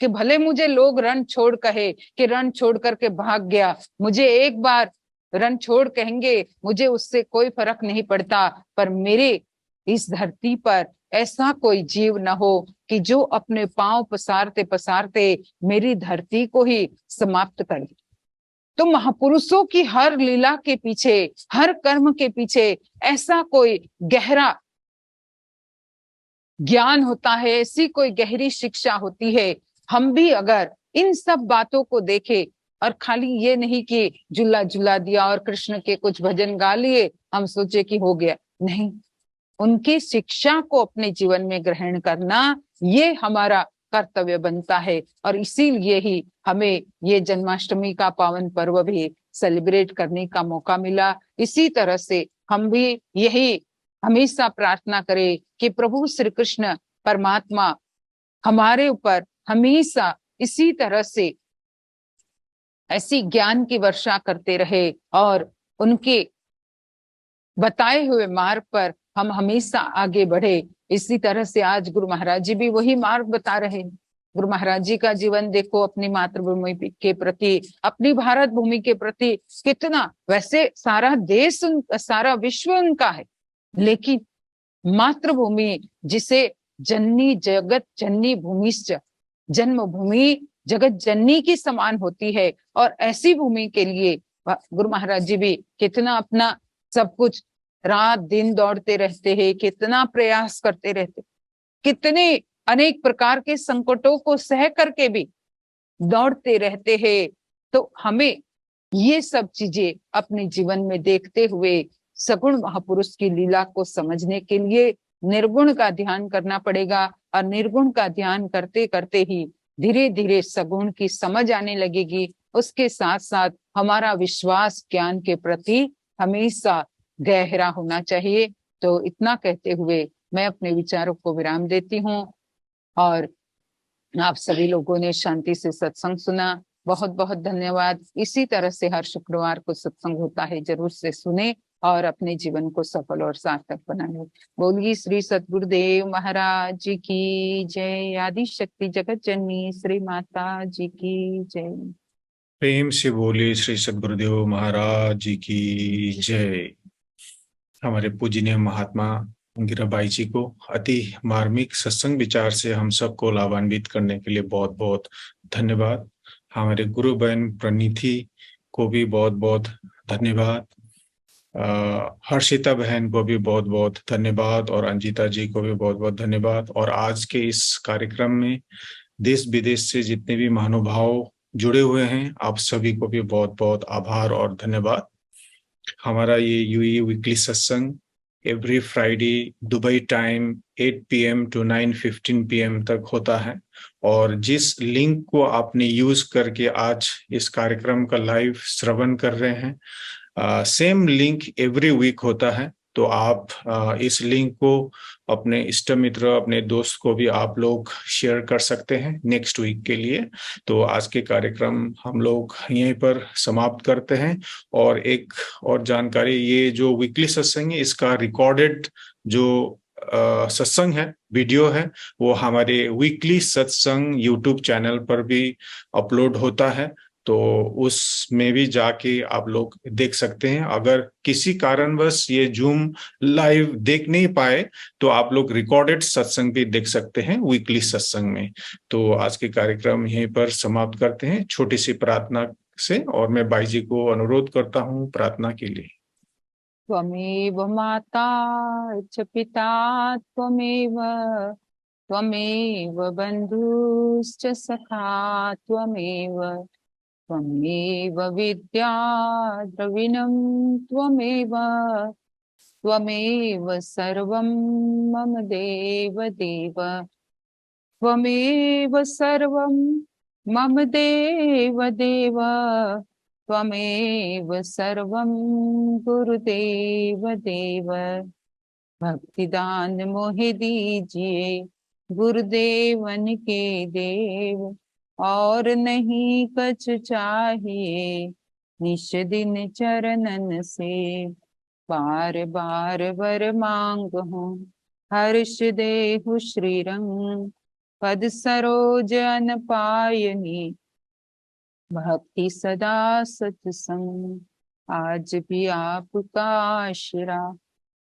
कि भले मुझे लोग रण छोड़ कहे कि रण छोड़ करके भाग गया, मुझे एक बार रण छोड़ कहेंगे, मुझे उससे कोई फर्क नहीं पड़ता, पर मेरे इस धरती पर ऐसा कोई जीव न हो कि जो अपने पांव पसारते पसारते मेरी धरती को ही समाप्त कर दे। तो महापुरुषों की हर लीला के पीछे, हर कर्म के पीछे ऐसा कोई गहरा ज्ञान होता है, ऐसी कोई गहरी शिक्षा होती है। हम भी अगर इन सब बातों को देखें और खाली ये नहीं कि झूला झूला दिया और कृष्ण के कुछ भजन गा लिए, हम सोचे कि हो गया, नहीं, उनकी शिक्षा को अपने जीवन में ग्रहण करना ये हमारा कर्तव्य बनता है। और इसीलिए ही हमें ये जन्माष्टमी का पावन पर्व भी सेलिब्रेट करने का मौका मिला। इसी तरह से हम भी यही हमेशा प्रार्थना करें कि प्रभु श्री कृष्ण परमात्मा हमारे ऊपर हमेशा इसी तरह से ऐसी ज्ञान की वर्षा करते रहे और उनके बताए हुए मार्ग पर हम हमेशा आगे बढ़े। इसी तरह से आज गुरु महाराज जी भी वही मार्ग बता रहे हैं। गुरु महाराज जी का जीवन देखो, अपनी मातृभूमि के प्रति, अपनी भारत भूमि के प्रति कितना, वैसे सारा देश सारा विश्व उनका है, लेकिन मातृभूमि जिसे जननी जगत जननी भूमिश्च, जन्मभूमि जगत जननी की समान होती है, और ऐसी भूमि के लिए गुरु महाराज जी भी कितना अपना सब कुछ रात दिन दौड़ते रहते हैं, कितना प्रयास करते रहते, कितने अनेक प्रकार के संकटों को सह करके भी दौड़ते रहते हैं। तो हमें ये सब चीजें अपने जीवन में देखते हुए सगुण महापुरुष की लीला को समझने के लिए निर्गुण का ध्यान करना पड़ेगा, और निर्गुण का ध्यान करते करते ही धीरे धीरे सगुण की समझ आने लगेगी। उसके साथ साथ हमारा विश्वास ज्ञान के प्रति हमेशा गहरा होना चाहिए। तो इतना कहते हुए मैं अपने विचारों को विराम देती हूँ, और आप सभी लोगों ने शांति से सत्संग सुना, बहुत बहुत धन्यवाद। इसी तरह से हर शुक्रवार को सत्संग होता है, जरूर से सुने और अपने जीवन को सफल और सार्थक बनाए। बोलिए श्री सद्गुरुदेव महाराज जी की जय। आदि शक्ति जगत जननी श्री माता जी की जय। प्रेम से बोलिए श्री सद्गुरुदेव महाराज जी की जय। हमारे पूजनीय महात्मा गिराबाई जी को अति मार्मिक सत्संग विचार से हम सबको लाभान्वित करने के लिए बहुत बहुत धन्यवाद। हमारे गुरु बहन प्रणीति को भी बहुत बहुत धन्यवाद, हर्षिता बहन को भी बहुत बहुत धन्यवाद, और अंजिता जी को भी बहुत बहुत धन्यवाद। और आज के इस कार्यक्रम में देश विदेश से जितने भी महानुभाव जुड़े हुए हैं, आप सभी को भी बहुत बहुत आभार और धन्यवाद। हमारा ये यूई वीकली सत्संग every Friday Dubai time 8 PM to 9:15 PM तक होता है। और जिस लिंक को आपने यूज करके आज इस कार्यक्रम का लाइव श्रवण कर रहे हैं, सेम लिंक एवरी वीक होता है। तो आप इस लिंक को अपने इष्ट मित्र, अपने दोस्त को भी आप लोग शेयर कर सकते हैं नेक्स्ट वीक के लिए। तो आज के कार्यक्रम हम लोग यहीं पर समाप्त करते हैं। और एक और जानकारी, ये जो वीकली सत्संग है इसका रिकॉर्डेड जो सत्संग है, वीडियो है, वो हमारे वीकली सत्संग यूट्यूब चैनल पर भी अपलोड होता है। तो उसमें भी जाके आप लोग देख सकते हैं। अगर किसी कारणवश ये जूम लाइव देख नहीं पाए तो आप लोग रिकॉर्डेड सत्संग भी देख सकते हैं वीकली सत्संग में। तो आज के कार्यक्रम यहीं पर समाप्त करते हैं छोटी सी प्रार्थना से। और मैं बाई जी को अनुरोध करता हूँ प्रार्थना के लिए। त्वमेव माता च पिता त्वमेव त्वमेव बन्धुश्च सखा त्वमेव त्वमेव विद्या द्रविणं त्वमेव त्वमेव सर्वं मम देव देव त्वमेव सर्वं मम देव देव त्वमेव सर्वं गुरुदेव देव भक्तिदान मोहि दीजिए गुरुदेवन के देव और नहीं कछ चाहिए निश दिन चरणन से बार बार वर मांग हूँ हर्ष देहु श्री रंग पद सरोज अन पायनी भक्ति सदा सत्संग आज भी आपका आश्रा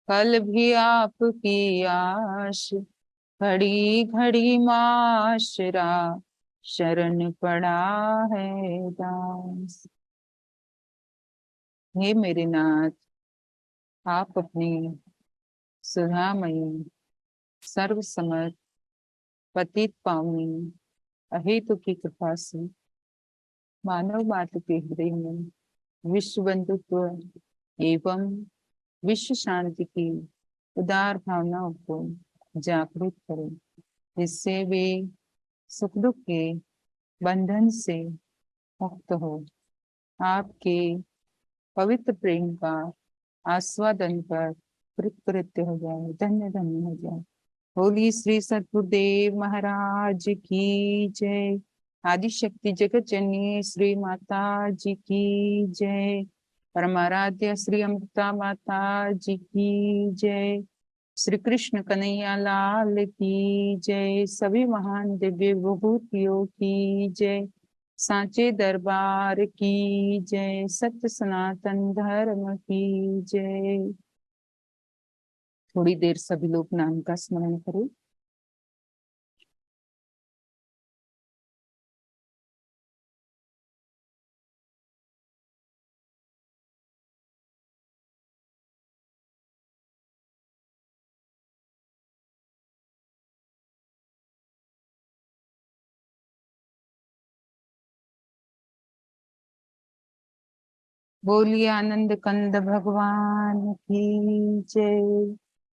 कल भी आपकी आश घड़ी घड़ी माशरा शरण पड़ा है दास। हे मेरे नाथ, आप अपनी सुधामयी सर्व समर्थ पतित पावनी अहेतु की कृपा से मानव मात्र के हृदय में विश्व बंधुत्व एवं विश्व शांति की उदार भावनाओं को जागृत करें, जिससे वे सुख दुख के बंधन से मुक्त हो, आपके पवित्र प्रेम का आस्वादन कर कृतकृत्य हो जाए, धन्य धन्य हो जाए। बोलिए श्री सद्गुरुदेव महाराज की जय। आदिशक्ति जगत जननी श्री माता जी की जय। परमाराध्य श्री अमृता माता जी की जय। श्री कृष्ण कन्हैया लाल की जय। सभी महान दिव्य विभूतियों की जय। सांचे दरबार की जय। सत्य सनातन धर्म की जय। थोड़ी देर सभी लोग नाम का स्मरण करें। बोलिए आनंद कंद भगवान की जय।